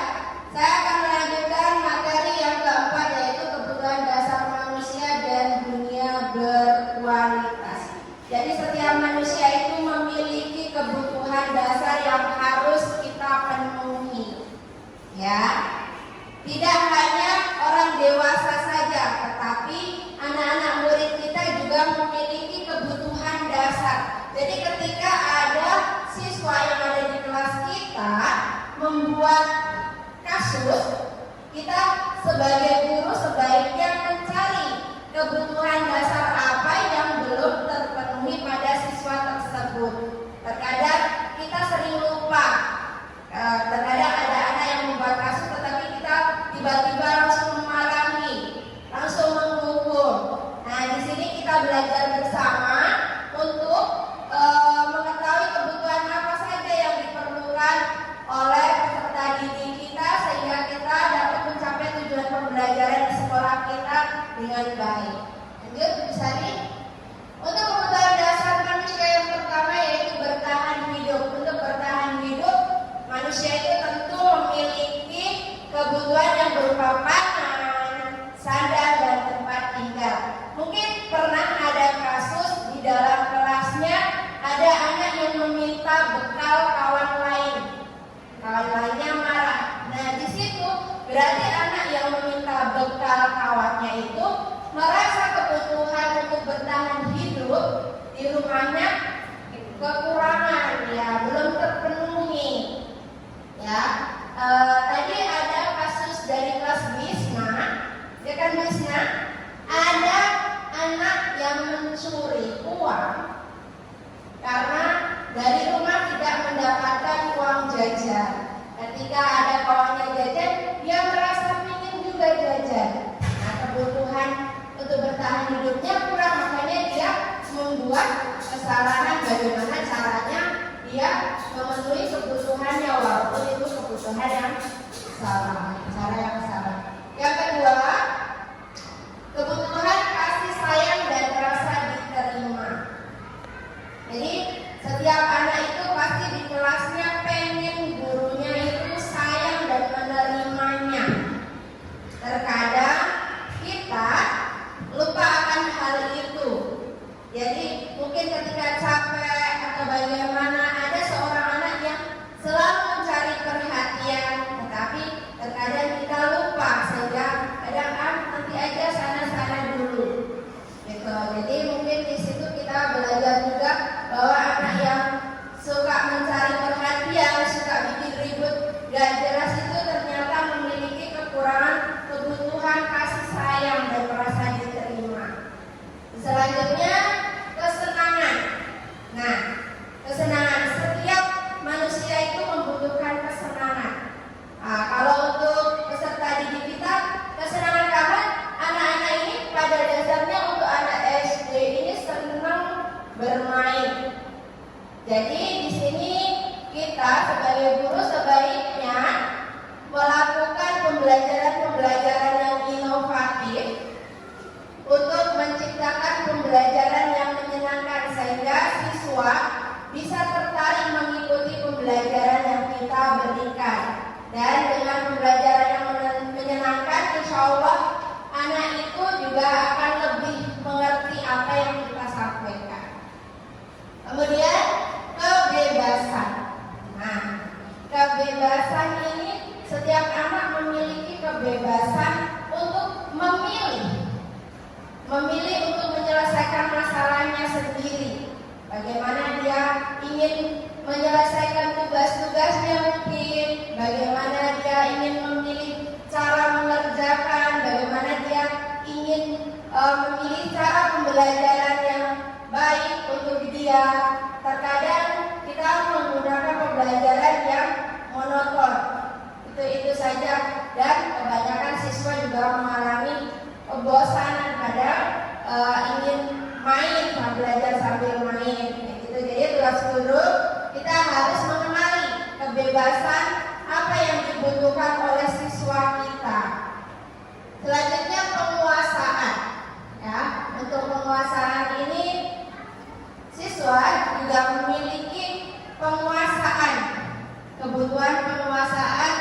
saya akan melanjutkan materi yang keempat, yaitu kebutuhan dasar manusia dan dunia berkualitas. Jadi setiap manusia itu memiliki kebutuhan dasar yang harus kita penuhi. Ya. Tidak hanya orang dewasa saja, tetapi anak-anak murid kita juga memiliki kebutuhan dasar. Jadi ketika ada siswa yang ada di kelas kita membuat kasus, kita sebagai guru sebaiknya mencari kebutuhan dasar apa yang belum terpenuhi pada siswa tersebut. Terkadang kita sering lupa, terkadang ada anak yang membuat kasus tetapi kita tiba-tiba langsung memarahi, langsung menghukum. Nah, di sini kita belajar bersama untuk mengetahui kebutuhan apa saja yang diperlukan oleh peserta didik kita sehingga kita dapat mencapai tujuan pembelajaran di sekolah kita dengan baik. Lanjut, bisa nih. Untuk kebutuhan dasar manusia yang pertama yaitu bertahan hidup. Untuk bertahan hidup, manusia itu tentu memiliki kebutuhan yang berupa pangan, sandang, dan tempat tinggal. Mungkin pernah ada kasus di dalam kelasnya ada anak yang meminta bekal kawan lain. Kawan lainnya marah. Nah, di situ berarti anak yang meminta bekal kawannya itu merasa kebutuhan untuk bertahan juga akan lebih mengerti apa yang kita sampaikan. Kemudian kebebasan. Nah, kebebasan ini setiap anak memiliki kebebasan untuk memilih untuk menyelesaikan masalahnya sendiri. Bagaimana dia ingin menyelesaikan tugas-tugasnya mungkin, bagaimana dia ingin memilih cara mengerjakan, bagaimana dia ingin memilih cara pembelajaran yang baik untuk dia. Terkadang kita menggunakan pembelajaran yang monoton, itu saja, dan kebanyakan siswa juga mengalami kebosanan kadang ingin main, belajar sambil main gitu. Jadi tugas guru kita harus mengenali kebebasan apa yang dibutuhkan oleh siswa kita. Selanjutnya penguasaan, ya. Untuk penguasaan ini siswa juga memiliki penguasaan, kebutuhan penguasaan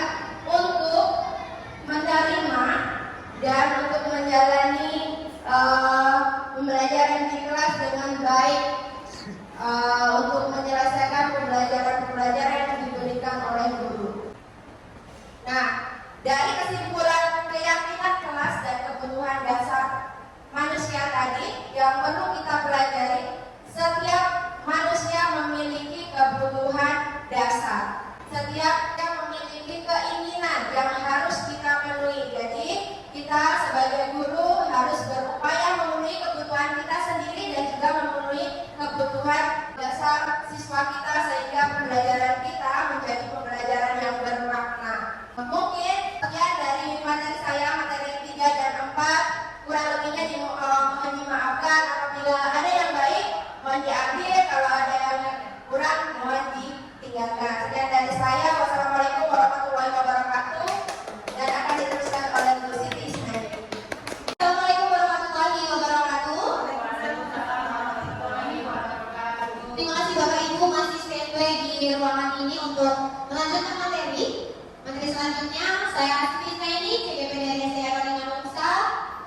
untuk menerima dan untuk menjalani pembelajaran di kelas dengan baik, untuk menyelesaikan pembelajaran yang diberikan oleh guru. Nah, dari kesimpulan keyakinan kelas dan kebutuhan dasar manusia tadi yang perlu kita pelajari, setiap manusia memiliki kebutuhan dasar. Setiap yang memiliki keinginan yang harus kita penuhi. Jadi kita sebagai guru harus berupaya memenuhi kebutuhan kita sendiri dan juga memenuhi kebutuhan dasar siswa kita sehingga pembelajaran kita menjadi pembelajaran yang bermakna. Mungkin sekian dari materi saya, materi 3 dan 4. Kurang lebihnya mohon dimaafkan. Apabila ada yang baik mohon diambil, kalau ada yang kurang mohon ditinggalkan. Sekian dari saya. Wassalamualaikum warahmatullahi wabarakatuh. Dan akan diteruskan oleh Bu Siti Ismail. Assalamualaikum warahmatullahi wabarakatuh. Terima kasih Bapak Ibu masih standby di ruangan ini untuk melanjutkan materi. Materi selanjutnya saya Siti Ismail, CGP dari SDA 5 Nongsa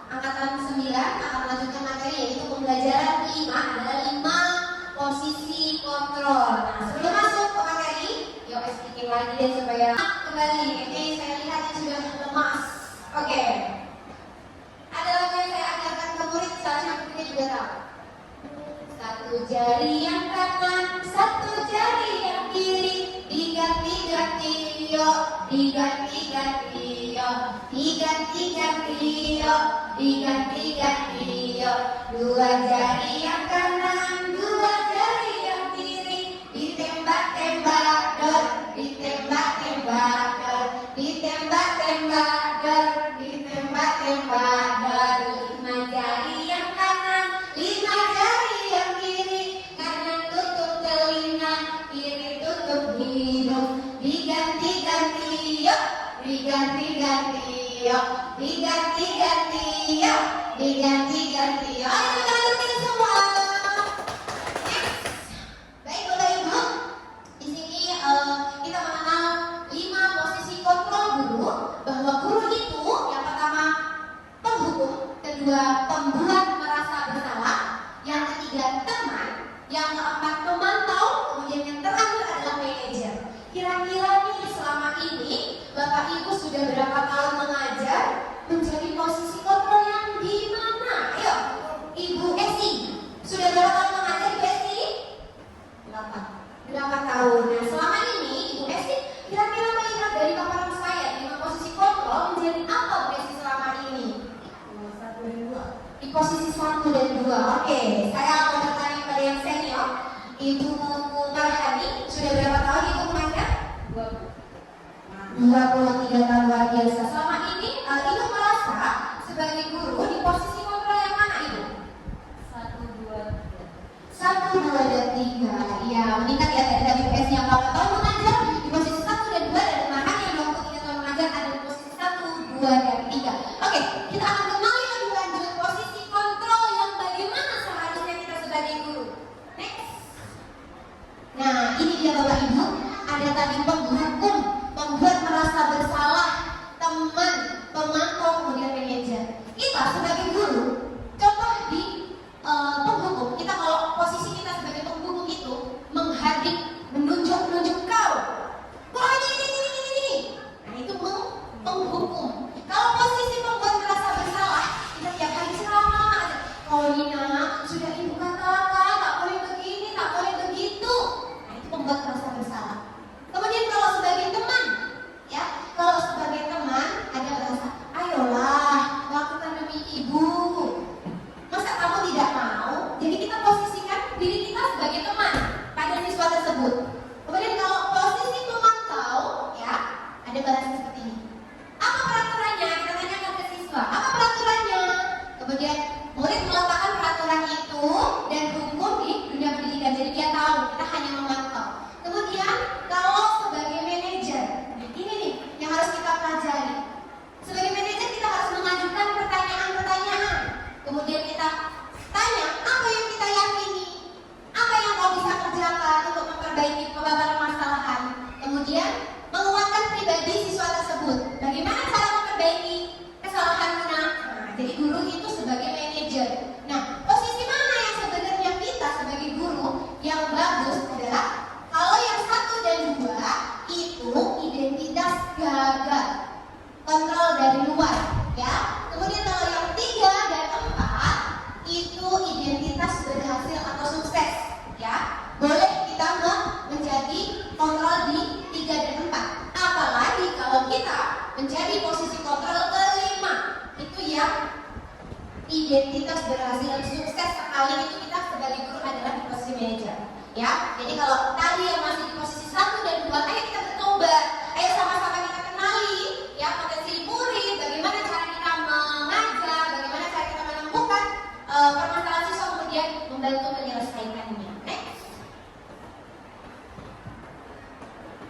Angkatan 9 akan melanjutkan materi yaitu pembelajaran 5 adalah 5 posisi kontrol. Nah, sebelum masuk ke materi, yuk sedikit lagi deh supaya kembali. Ini saya lihat yang sudah lemas. Oke. Ada lagu yang saya ajarkan ke murid, salah satunya juga tahu. Satu jari yang kanan, satu jari yang kiri, diganti-ganti yo, diganti-ganti yo, diganti-ganti yo, diganti-ganti yo. Dua jari yang kanan, dua jari yang kiri, ditembak-tembak dor, ditembak-tembak dor, ditembak-tembak dor, ditembak-tembak dor. Lima jari yang kanan, lima jari yang kiri, kanan tutup telinga, kiri tutup hidung, diganti-ganti yo, diganti-ganti yo, diganti-ganti yo, diganti-ganti yo. Ayo kita lanjutkan semua. Next. Baik Bapak Ibu, di sini kita mengenal 5 posisi kontrol guru. Bahwa guru itu yang pertama penghukum, kedua pembuat merasa bersalah, yang ketiga teman, yang keempat pemantau, kemudian yang terakhir adalah manajer. Kira-kira nih selama ini Bapak Ibu sudah berapa tahun mengajar, menjadi posisi kontrol yang di mana? Ayo, Ibu Esi, sudah berapa tahun mengajar Ibu Esi? 8 tahun. Nah, selama ini Ibu Esi kira-kira melihat dari paparan saya 5 posisi kontrol menjadi apa Bu Esi selama ini? 1 dan 2. Di posisi 1 dan 2. Oke, saya mau bertanya pada yang senior. Ibu Marhani, sudah berapa tahun Ibu mengajar? 23 tahun, luar biasa. Selama ini Ibu merasa sebagai guru di posisi kontrol yang mana Ibu? 1, 2, dan 3. Iya, meningkat ya dari PS yang 8 tahun mengajar di posisi 1 dan 2, dan Marhani yang 23 tahun mengajar ada di posisi 1, 2, dan 3. Oke, kita akan kembali lebih lanjut posisi kontrol yang bagaimana seharusnya kita sebagai guru. Next. Nah, ini dia Bapak Ibu, ada tadi penghukum, membuat merasa bersalah, teman, pemantau, kemudian manajer. Kita sebagai guru jadi guru itu sebagai manajer. Nah, posisi mana yang sebenarnya kita sebagai guru yang bagus adalah kalau yang 1 dan 2 itu identitas gagal, kontrol dari luar, ya. Kemudian kalau yang 3 dan 4 itu identitas berhasil atau sukses, ya. Boleh kita menjadi kontrol di 3 dan 4. Apalagi kalau kita menjadi posisi kontrol kelima, itu yang identitas berhasil dan sukses sekali, itu kita sebagai guru adalah di posisi manajer, ya. Jadi kalau tadi yang masih di posisi 1 dan 2, ayo kita bercoba, ayo sama-sama kita kenali ya potensi murid, bagaimana cara kita mengajar, bagaimana cara kita menemukan permasalahan siswa, kemudian membantu menyelesaikannya. Next.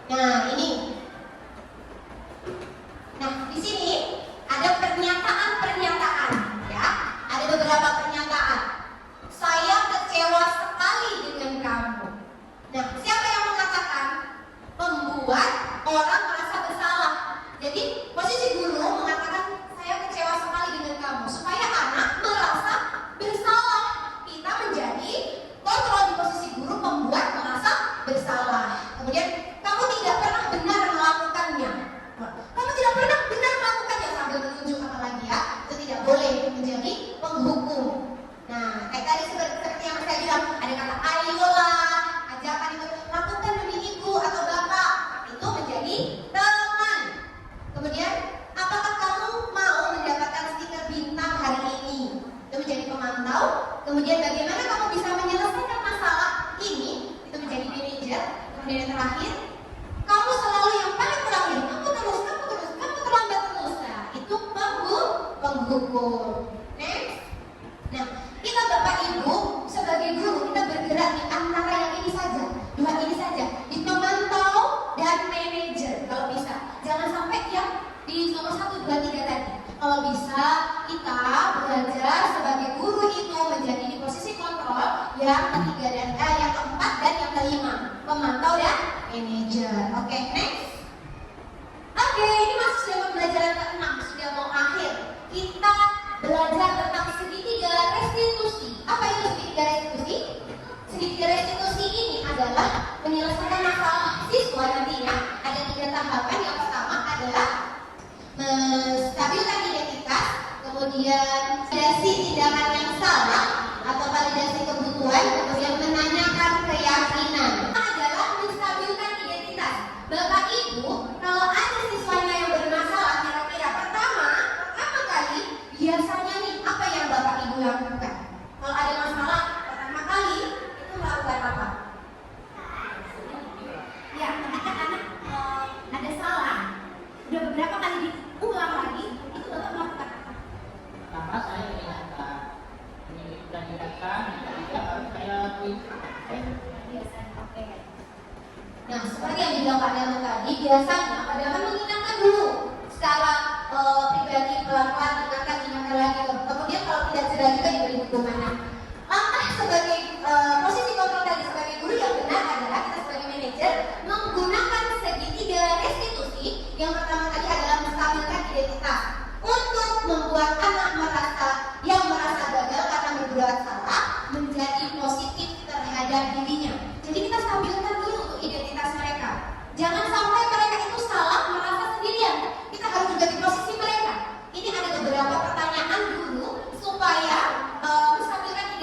Nah, ini. Nah, di sini ada pernyataan-pernyataan, ya. Ada beberapa pernyataan. Saya kecewa sekali dengan kamu. Nah, siapa yang mengatakan? Membuat orang merasa bersalah. Jadi, posisi guru mengatakan saya kecewa sekali dengan kamu supaya anak merasa bersalah. Kita menjadi kontrol di posisi guru membuat merasa bersalah. Kemudian kamu tidak pernah benar melakukannya. Kamu tidak pernah benar melakukannya sambil menunjuk apa lagi, ya. Itu tidak boleh menjadi penghukum. Nah, kayak tadi seperti yang saya bilang, ada kata ayolah, ajakan itu lakukan demi ibu atau bapak, itu menjadi teman. Kemudian, apakah kamu mau mendapatkan stiker bintang hari ini? Itu menjadi pemantau. Kemudian, bagaimana kamu bisa menyelesaikan masalah ini? Itu menjadi manajer. Kemudian yang terakhir, kamu selalu yang paling terakhir. Kamu terlambat terus. Nah, itu penghukum. Next. Nah, kita Bapak Ibu sebagai guru kita bergerak di antara yang ini saja, 2 ini saja, di pemantau dan manajer kalau bisa. Jangan sampai yang di nomor 1, 2, 3 tadi. Kalau bisa kita belajar sebagai guru itu menjadi di posisi kontrol yang ketiga dan yang keempat dan yang kelima, pemantau dan manajer. Oke, next. Oke, ini masuk sudah pembelajaran ke-6, sudah mau akhir. Kita belajar tentang segitiga restitusi. Apa itu segitiga restitusi? Segitiga restitusi ini adalah penyelesaian masalah siswa nantinya. Ada 3 tahapan. Yang pertama adalah menstabilkan identitas, kemudian validasi tindakan yang salah atau validasi kebutuhan, kemudian menanyakan keyakinan. Adalah menstabilkan identitas. Bapak Ibu, kalau ada siswanya yang bermasalah, kira-kira pertama kali biasanya nih apa yang Bapak Ibu lakukan? Kalau ada masalah pertama kali itu melakukan apa? Ya, ketika anak ada salah, udah beberapa kali diulang lagi, itu Bapak melakukan apa? Pertama saya mengingatkan, tidak harus saya lakuin. Biasanya, oke. Nah, seperti yang dibilang Pak Danu tadi, biasanya Pak Danu mengingatkan dulu secara pribadi, pelan-pelan ingatkan lagi. Kemudian kalau tidak cedera juga diberi hukuman. Langkah sebagai posisi kontrol tadi sebagai guru yang benar adalah kita sebagai manajer menggunakan segitiga restitusi. Yang pertama tadi adalah menstabilkan identitas untuk membuat anak yang merasa gagal karena berbuat salah menjadi positif terhadap dirinya. Jadi kita stabilkan dulu untuk identitas mereka. Jangan sampai mereka itu salah merasa sendirian. Kita harus juga di posisi mereka. Ini ada beberapa pertanyaan dulu supaya menstabilkan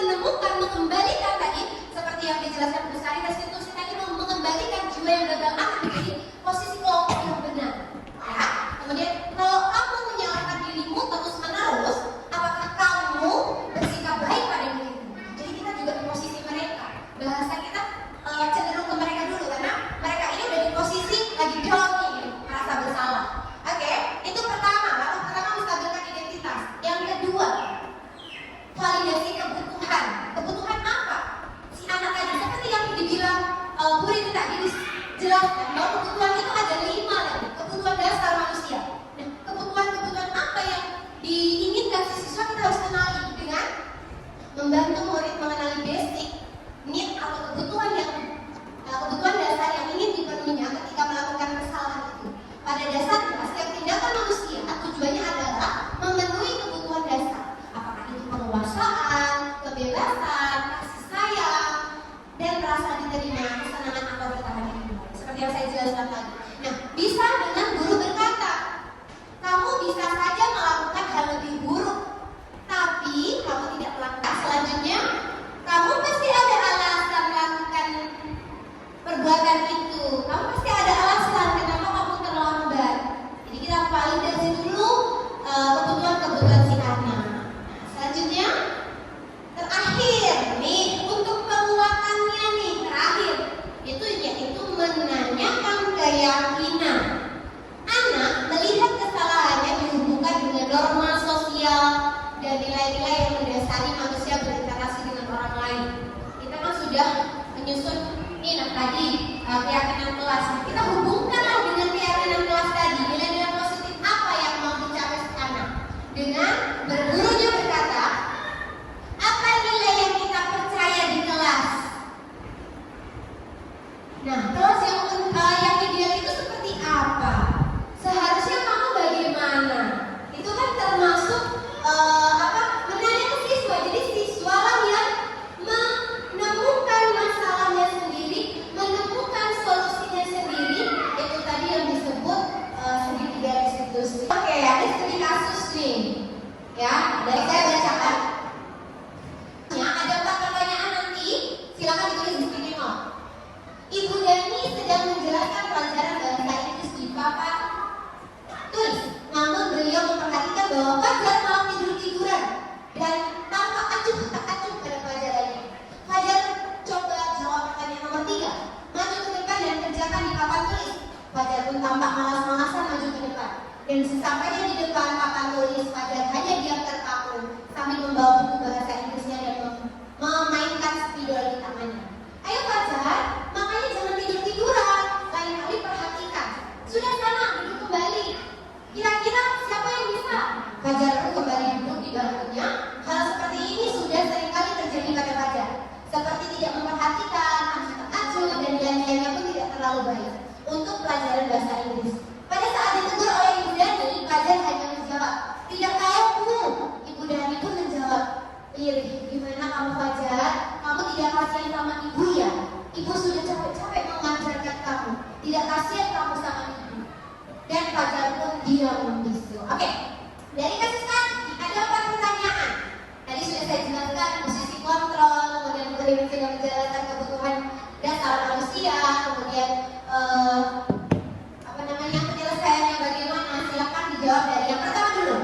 menemukan, mengembalikan tadi seperti yang dijelaskan Bu Sari, restitusi tadi mengembalikan jiwa yang gagal akan menjadi posisi kelompok yang benar. Ya. Kemudian kalau kamu menyalahkan dirimu terus menerus, apakah kamu bersikap baik pada dirimu? Jadi kita juga di posisi mereka. Bahasa kita cenderung ke mereka dulu karena mereka ini udah di posisi lagi down nih, merasa bersalah. Oke, itu pertama. Lalu pertama menstabilkan identitas. Yang kedua, validasi kebutuhan. Kebutuhan apa? Si anak tadi seperti yang dibilang Bu Rita tadi dijelaskan bahwa kebutuhan itu ada 5 tadi. Kebutuhan dasar manusia. Nah, kebutuhan apa yang diinginkan si siswa kita harus kenali dengan membantu murid mengenali basic need atau kebutuhan dasar yang ingin dipenuhinya ketika melakukan kesalahan itu. Pada dasarnya, setiap tindakan manusia tujuannya adalah memenuhi kebutuhan dasar. Apakah itu penguasaan, kebebasan, kasih sayang, dan rasa diterima, kesenangan atau bertahan hidup. Seperti yang saya jelaskan tadi. Nah, bisa dengan guru berkata, kamu bisa saja melakukan hal lebih buruk, tapi kamu tidak melakukan. Selanjutnya, kamu pasti ada alasan melakukan perbuatan itu. Kamu pasti ada alasan kenapa kamu terlambat. Jadi kita validasi dulu kebutuhan si anak. Selanjutnya, terakhir nih untuk penguatannya nih terakhir itu yaitu menanyakan keyakinan. Anak melihat kesalahannya dihubungkan dengan norma sosial dan nilai-nilai yang mendasari manusia berinteraksi dengan orang lain. Kita kan sudah menyusun tadi keyakinan kelas. Kita hubungkanlah dengan keyakinan kelas tadi. Nilai-nilai positif apa yang mau dicapai si anak? Dengan bergurunya berkata, apa nilai yang kita percaya di kelas? Nah, kelas yang ideal itu seperti apa? Seharusnya kamu bagaimana? Itu kan termasuk menanyakan siswa. Jadi siswa lah yang menemukan masalahnya sendiri, menemukan solusinya sendiri. Itu tadi yang disebut segitiga restitusi. Oke, ada studi kasus nih. Ya, dari saya bacakan. Ya, ada 4 pertanyaan nanti. Silakan ditulis di sini not. Ibu Dani sedang menjelaskan pelajaran bahasa Inggris di papan tulis. Namun beliau memperhatikan bahwa Fajar malah tidur-tiduran dan tampak acuh pada pelajarannya. Fajar coba jawab pertanyaan nomor 3. Maju ke depan dan kerjakan di papan tulis. Fajar pun tampak malas-malasan maju ke depan. Dan sesampainya di depan papan tulis, Fajar hanya diam terpaku sambil membawa buku bahasa Inggrisnya dan memainkan spidol di tangannya. Ayo Fajar, makanya jangan tidur-tiduran. Lain kali perhatikan. Sudah sana, duduk kembali. Kira-kira siapa yang bisa? Fajar pun kembali duduk di bangkunya. Hal seperti ini sudah seringkali terjadi pada Fajar. Seperti tidak memperhatikan, acuh dan nilai-nilainya pun tidak terlalu baik untuk pelajaran bahasa Inggris. Pada saat ditegur oleh Ibu Dani, Fajar hanya menjawab, tidak tahu Bu. Ibu Dani pun menjawab, Ih, gimana kamu Fajar? Kamu tidak kasihan sama ibu ya? Ibu sudah capek-capek mengajarkan kamu. Tidak kasihan kamu sama ibu. Dan Fajar pun diam membisu. Oke, dari kasus tadi ada 4 pertanyaan. Tadi sudah saya jelaskan posisi kontrol, kemudian bagaimana sudah menjalankan kebutuhan dasar manusia, kemudian penyelesaiannya bagaimana. Silakan dijawab dari yang pertama dulu.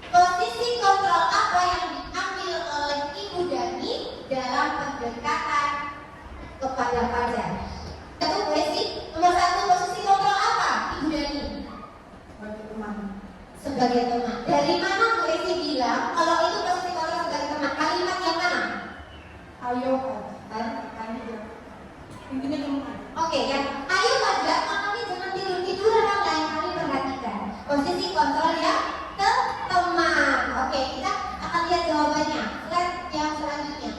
Posisi kontrol apa yang diambil oleh Ibu Dani dalam pendekatan kepada Fajar? Satu posisi nomor 1, posisi kontrol apa Ibu Dani? Sebagai teman. Dari mana Bu Esi bilang kalau itu posisi kontrol sebagai teman? Kalimat yang mana? Ayo Fajar. Intinya teman. Oke, yang ayo Fajar, makanya jangan tidur-tiduran, lain kali perhatikan. Posisi kontrol yang ke teman. Oke, kita akan lihat jawabannya. Slide yang selanjutnya.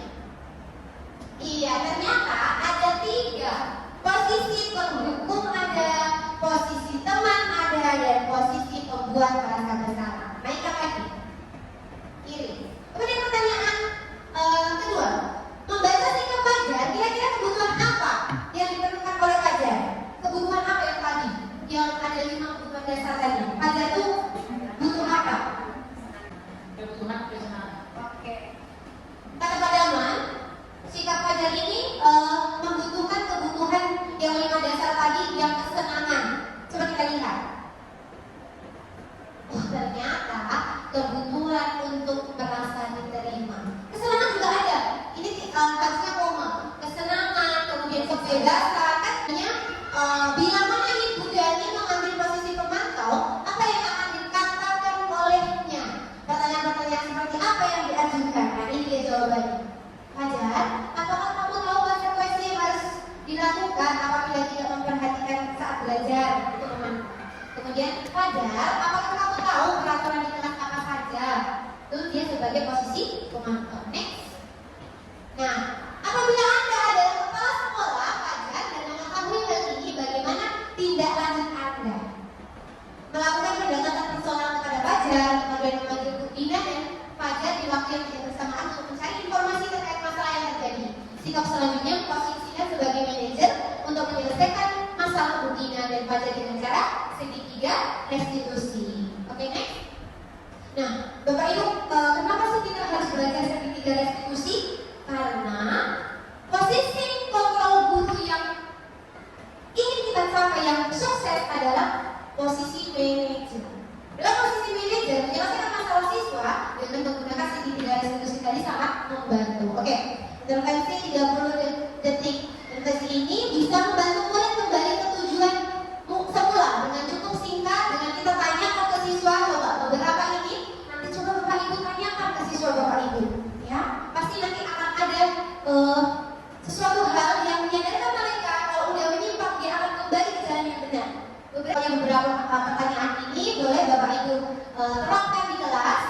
Iya, ternyata ada 3. Posisi pendukung ada, posisi teman ada, dan posisi pembuat merasa bersalah. bebas katanya bila mana Ibu Dani mengambil posisi pemantau, apa yang akan dikatakan olehnya? Pertanyaan-pertanyaan seperti apa yang diajukan? Nah, ini dia jawabannya. Fajar, apakah kamu tahu konsekuensi yang harus dilakukan apabila tidak memperhatikan saat belajar? Itu memantau. Kemudian, Fajar, apakah kamu tahu peraturan di kelas apa saja? Itu dia sebagai posisi pemantau. Next. Nah, apabila Anda adalah kepala sekolah, Fajar, dan mengetahui hal ini, bagaimana tindak lanjut Anda? Melakukan pendekatan personal kepada Fajar, kemudian memanggil Bu Dina dan Fajar di waktu yang tidak bersamaan untuk mencari informasi terkait masalah yang terjadi. Sikap selanjutnya, posisinya sebagai manajer untuk menyelesaikan masalah Bu Dina dan Fajar dengan cara segitiga restitusi. Oke, next. Nah, Bapak Ibu, kenapa sih kita harus belajar segitiga restitusi? Karena posisi kontrol guru yang ingin kita capai yang sukses adalah posisi manajer. Dalam posisi manajer, menyelesaikan masalah siswa dengan menggunakan segitiga restitusi tadi sangat membantu. Oke, intervensi 30 detik. Intervensi ini bisa membantu murid kembali ke tujuan semula dengan cukup singkat, dengan kita tanyakan ke siswa. Coba beberapa ini nanti coba Bapak Ibu tanyakan ke siswa Bapak Ibu, ya. Pasti nanti akan ada sesuatu hal yang menyadarkan mereka kalau udah menyimpang dia akan kembali ke jalan yang benar. Beberapa pertanyaan ini boleh Bapak Ibu terapkan di kelas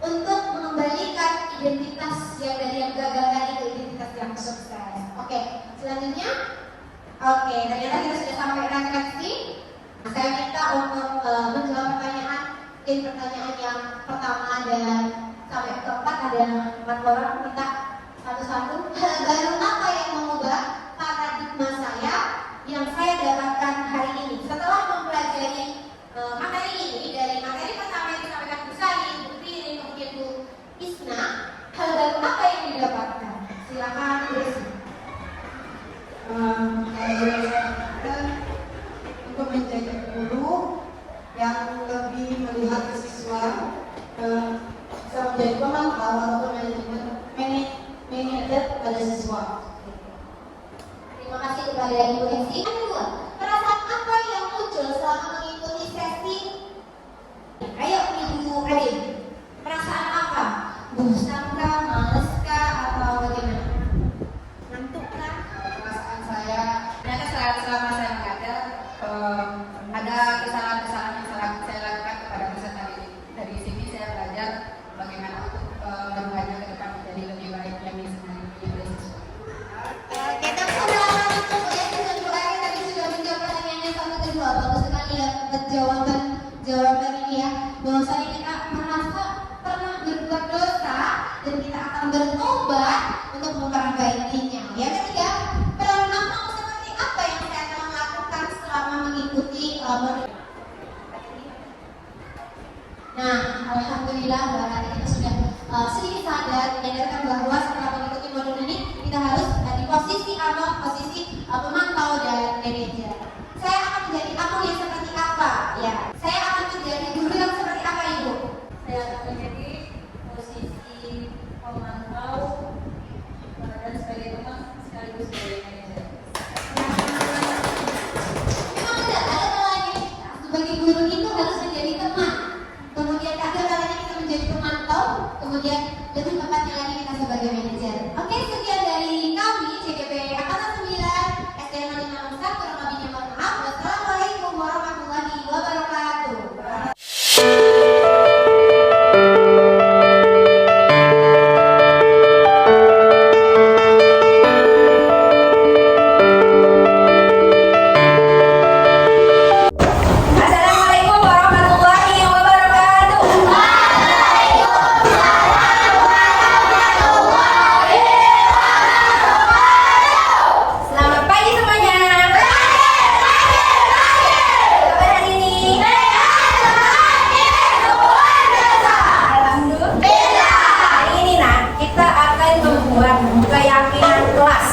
untuk mengembalikan identitas yang dari yang gagal tadi ke identitas yang sukses. Oke, selanjutnya, oke, ternyata kita sudah sampai referensi. Saya minta untuk menjawab pertanyaan, pertanyaan yang pertama dan sampai keempat ada 4 orang, minta satu-satu. Hal baru apa yang mengubah paradigma saya yang saya dapatkan hari ini setelah mempelajari materi ini, dari materi pertama yang disampaikan Bu Sari, Bu Trini, kemudian Bu Isna. Hal baru apa yang didapatkan? Silakan Bu Isna. Untuk menjadi guru yang lebih melihat ke siswa, bisa menjadi pemantau atau manajer pada siswa. Terima kasih kepada Ibu Esi. Kedua, perasaan apa yang muncul selama mengikuti sesi? Ayo Ibu Adin, perasaan apa? Bosan kah, males kah, atau bagaimana? Ngantuk kah? Perasaan saya, ternyata selama saya mengajar ada kesalahan-kesalahan yang saya lakukan kepada peserta didik. Dari sini saya belajar bagaimana untuk berubahnya ke depan menjadi lebih baik yang beasiswa. Kita sudah langsung ya, sudah mulai tadi sudah menjawab pertanyaannya satu kedua. Bagus sekali ya jawaban ini ya. Bahwasanya kita merasa pernah berbuat dosa dan kita akan bertobat untuk memperbaikinya. Yang ketiga, peran mama seperti apa yang saya telah lakukan selama mengikuti modul. Nah, alhamdulillah berarti kita sudah sedikit sadar menyadarkan bahwa setelah mengikuti modul ini kita harus di posisi pemantau dan manajer. Saya akan menjadi aku yang seperti apa? Ya, saya akan menjadi guru yang seperti apa, Ibu? Saya akan menjadi posisi pemantau dan sebagai teman sekaligus sebagai manajer. Memang benar, ada kalanya sebagai guru itu harus menjadi teman. Kemudian ada kalanya kita menjadi pemantau, kemudian lebih tepatnya lagi kita sebagai manajer. Oke, sekian dari kami CGP Angkatan 9 SDM 561, kurang lebihnya mohon maaf. Wassalamualaikum warahmatullahi wabarakatuh. Assalamualaikum warahmatullahi wabarakatuh. Selamat pagi semuanya. Kabar hari ini? Alhamdulillah. Hari ini kita akan membuat keyakinan kelas.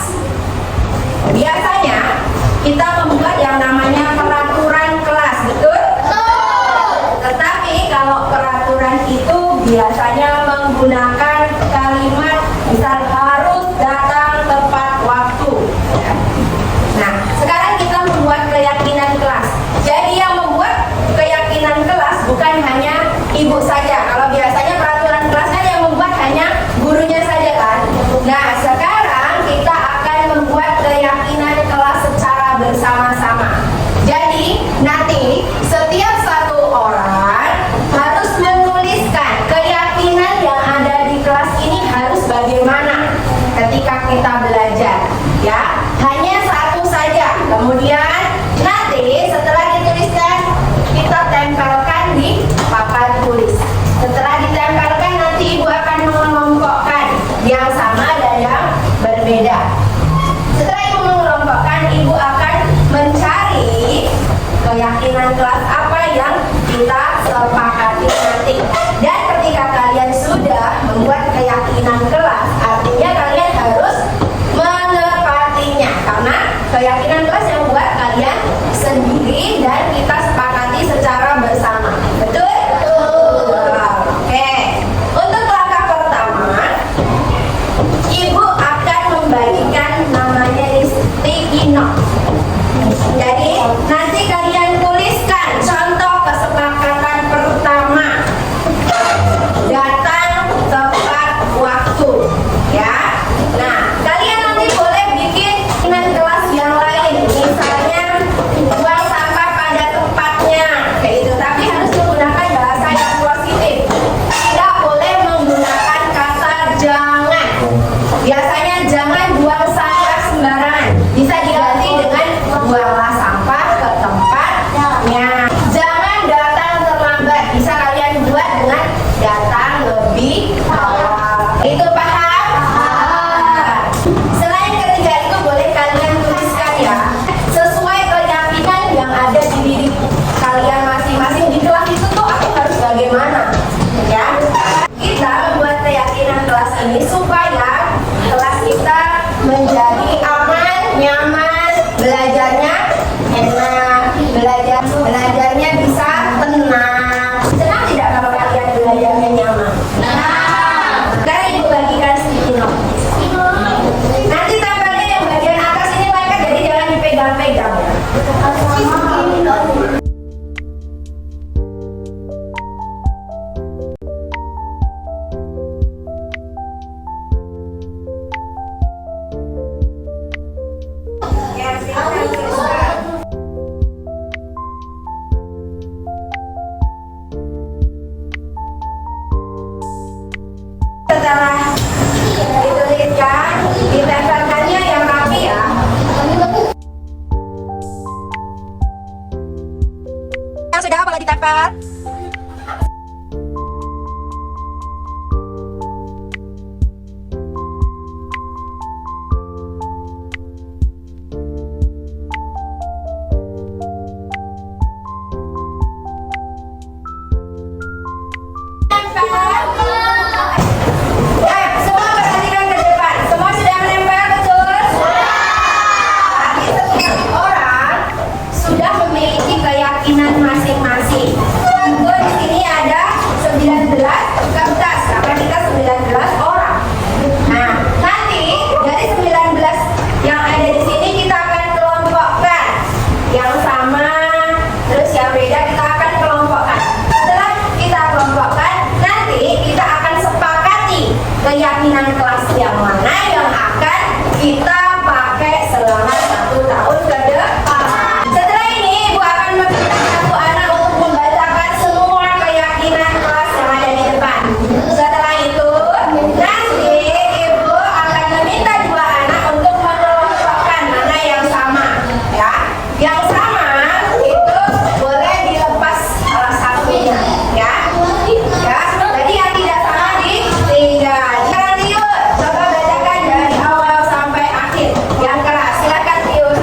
Biasanya kita membuat yang namanya peraturan kelas, betul? Tetapi kalau peraturan itu biasanya menggunakan kalimat misal harus datang tepat waktu. kita belajar, ya. Hanya satu saja. Kemudian nanti setelah dituliskan, kita tempelkan di papan tulis. Setelah ditempelkan, nanti ibu akan mengelompokkan yang sama dan yang berbeda. Setelah ibu mengelompokkan, ibu akan mencari keyakinan kelas apa yang kita sepakati nanti. Dan ketika kalian sudah membuat keyakinan kelas, artinya kalian harus menepatinya, karena keyakinan kelas yang buat kalian sendiri dan kita sepakati secara bersama. Betul? Betul. Oke. Untuk langkah pertama, ibu akan membagikan namanya di sticky note. Jadi nanti kalian tuliskan contoh kesepakatan pertama. Datang tepat waktu, ya. Nah, kalian nanti boleh bikin dengan kelas yang lain, misalnya buang sampah pada tempatnya, kayak gitu. Tapi harus menggunakan bahasa yang positif. Tidak boleh menggunakan kata jangan. Biasanya jangan buang sampah sembarangan. Bisa diganti dengan buanglah sampah ke tempatnya. Jangan datang terlambat. Bisa kalian buat dengan datang lebih awal. Itu paham? Selain ketiga itu boleh kalian tuliskan, ya, sesuai keyakinan yang ada di diri kalian masing-masing. Di kelas itu tuh aku harus bagaimana, ya. Kita membuat keyakinan kelas ini supaya kelas kita menjadi aman, nyaman, belajarnya enak, belajarnya bisa tenang. Senang tidak kalau kalian belajarnya nyaman? Sekarang ibu bagikan sticky note. Nanti tambahnya yang bagian atas ini lengket, jadi jangan dipegang-pegang. Ya, silakan tuliskan. Setelah dituliskan, ditempelkannya yang rapi, ya. Yang sudah boleh ditempel. Semua perhatikan ke depan. Semua sudah menempel, betul? Tapi setiap orang sudah memiliki keyakinan masing-masing. Ibu di sini ada 19 kertas, karena kita 19 orang. Nah, nanti dari 19 yang ada di sini kita akan kelompokkan. Yang sama, terus yang beda kita akan kelompokkan. Setelah kita kelompokkan, nanti kita akan sepakati keyakinan kelas yang mana yang akan kita pakai selama 1 tahun ke depan. Setelah ini ibu akan meminta satu anak untuk membacakan semua keyakinan kelas yang ada di depan. Setelah itu nanti ibu akan meminta 2 anak untuk mengelompokkan mana yang sama, ya. Yang sama itu boleh dilepas salah satunya, ya. Ya, jadi yang tidak sama ditinggal. Sekarang Tiur, coba bacakan dari awal sampai akhir. Yang keras, silakan Tiur.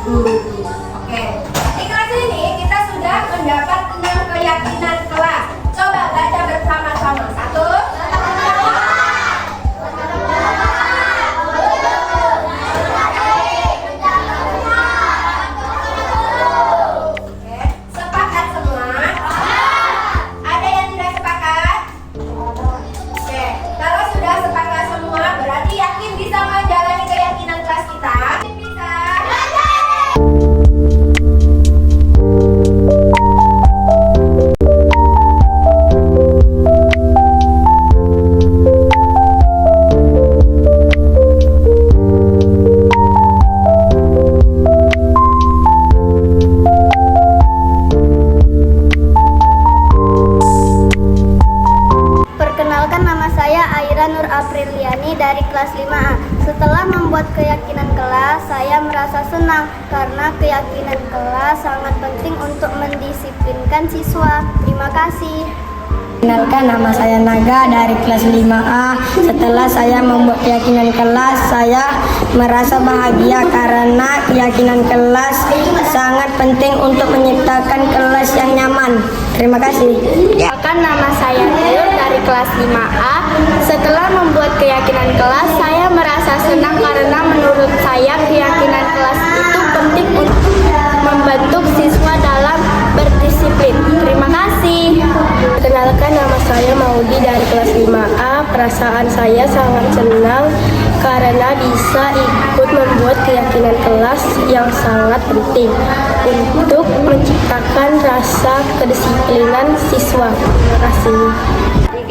guru. Oke, di kelas ini kita sudah mendapat 6 keyakinan kelas. Coba baca bersama-sama. 1. Oke, sepakat semua? Ada yang tidak sepakat? Oke, kalau sudah sepakat semua, berarti yakin bisa menjalani keyakinan kelas kita? Bisa. Perkenalkan, nama saya Aira Nur Apriliani dari kelas 5A. Setelah membuat keyakinan kelas, saya merasa senang karena keyakinan kelas sangat penting untuk mendisiplinkan siswa. Terima kasih. Perkenalkan, nama saya Naga dari kelas 5A. Setelah saya membuat keyakinan kelas, saya merasa bahagia karena keyakinan kelas sangat penting untuk menciptakan kelas yang nyaman. Terima kasih. Perkenalkan, nama saya Nur dari kelas 5A. Setelah membuat keyakinan kelas, saya merasa senang karena menurut saya keyakinan kelas itu penting untuk membentuk siswa dalam berdisiplin. Terima kasih. Perkenalkan, nama saya Maudi dari kelas 5A. Perasaan saya sangat senang karena bisa ikut membuat keyakinan kelas yang sangat penting untuk menciptakan rasa kedisiplinan siswa. Terima kasih.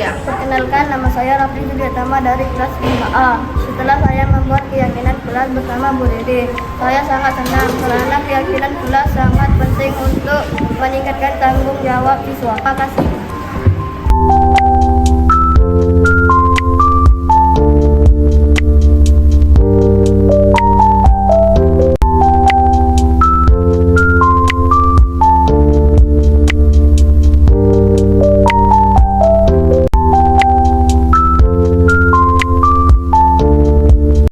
Perkenalkan, nama saya Rafli Sudiatama dari kelas 5A. Setelah saya membuat keyakinan kelas bersama Bu Dede, saya sangat senang karena keyakinan kelas sangat penting untuk meningkatkan tanggung jawab siswa. Terima kasih.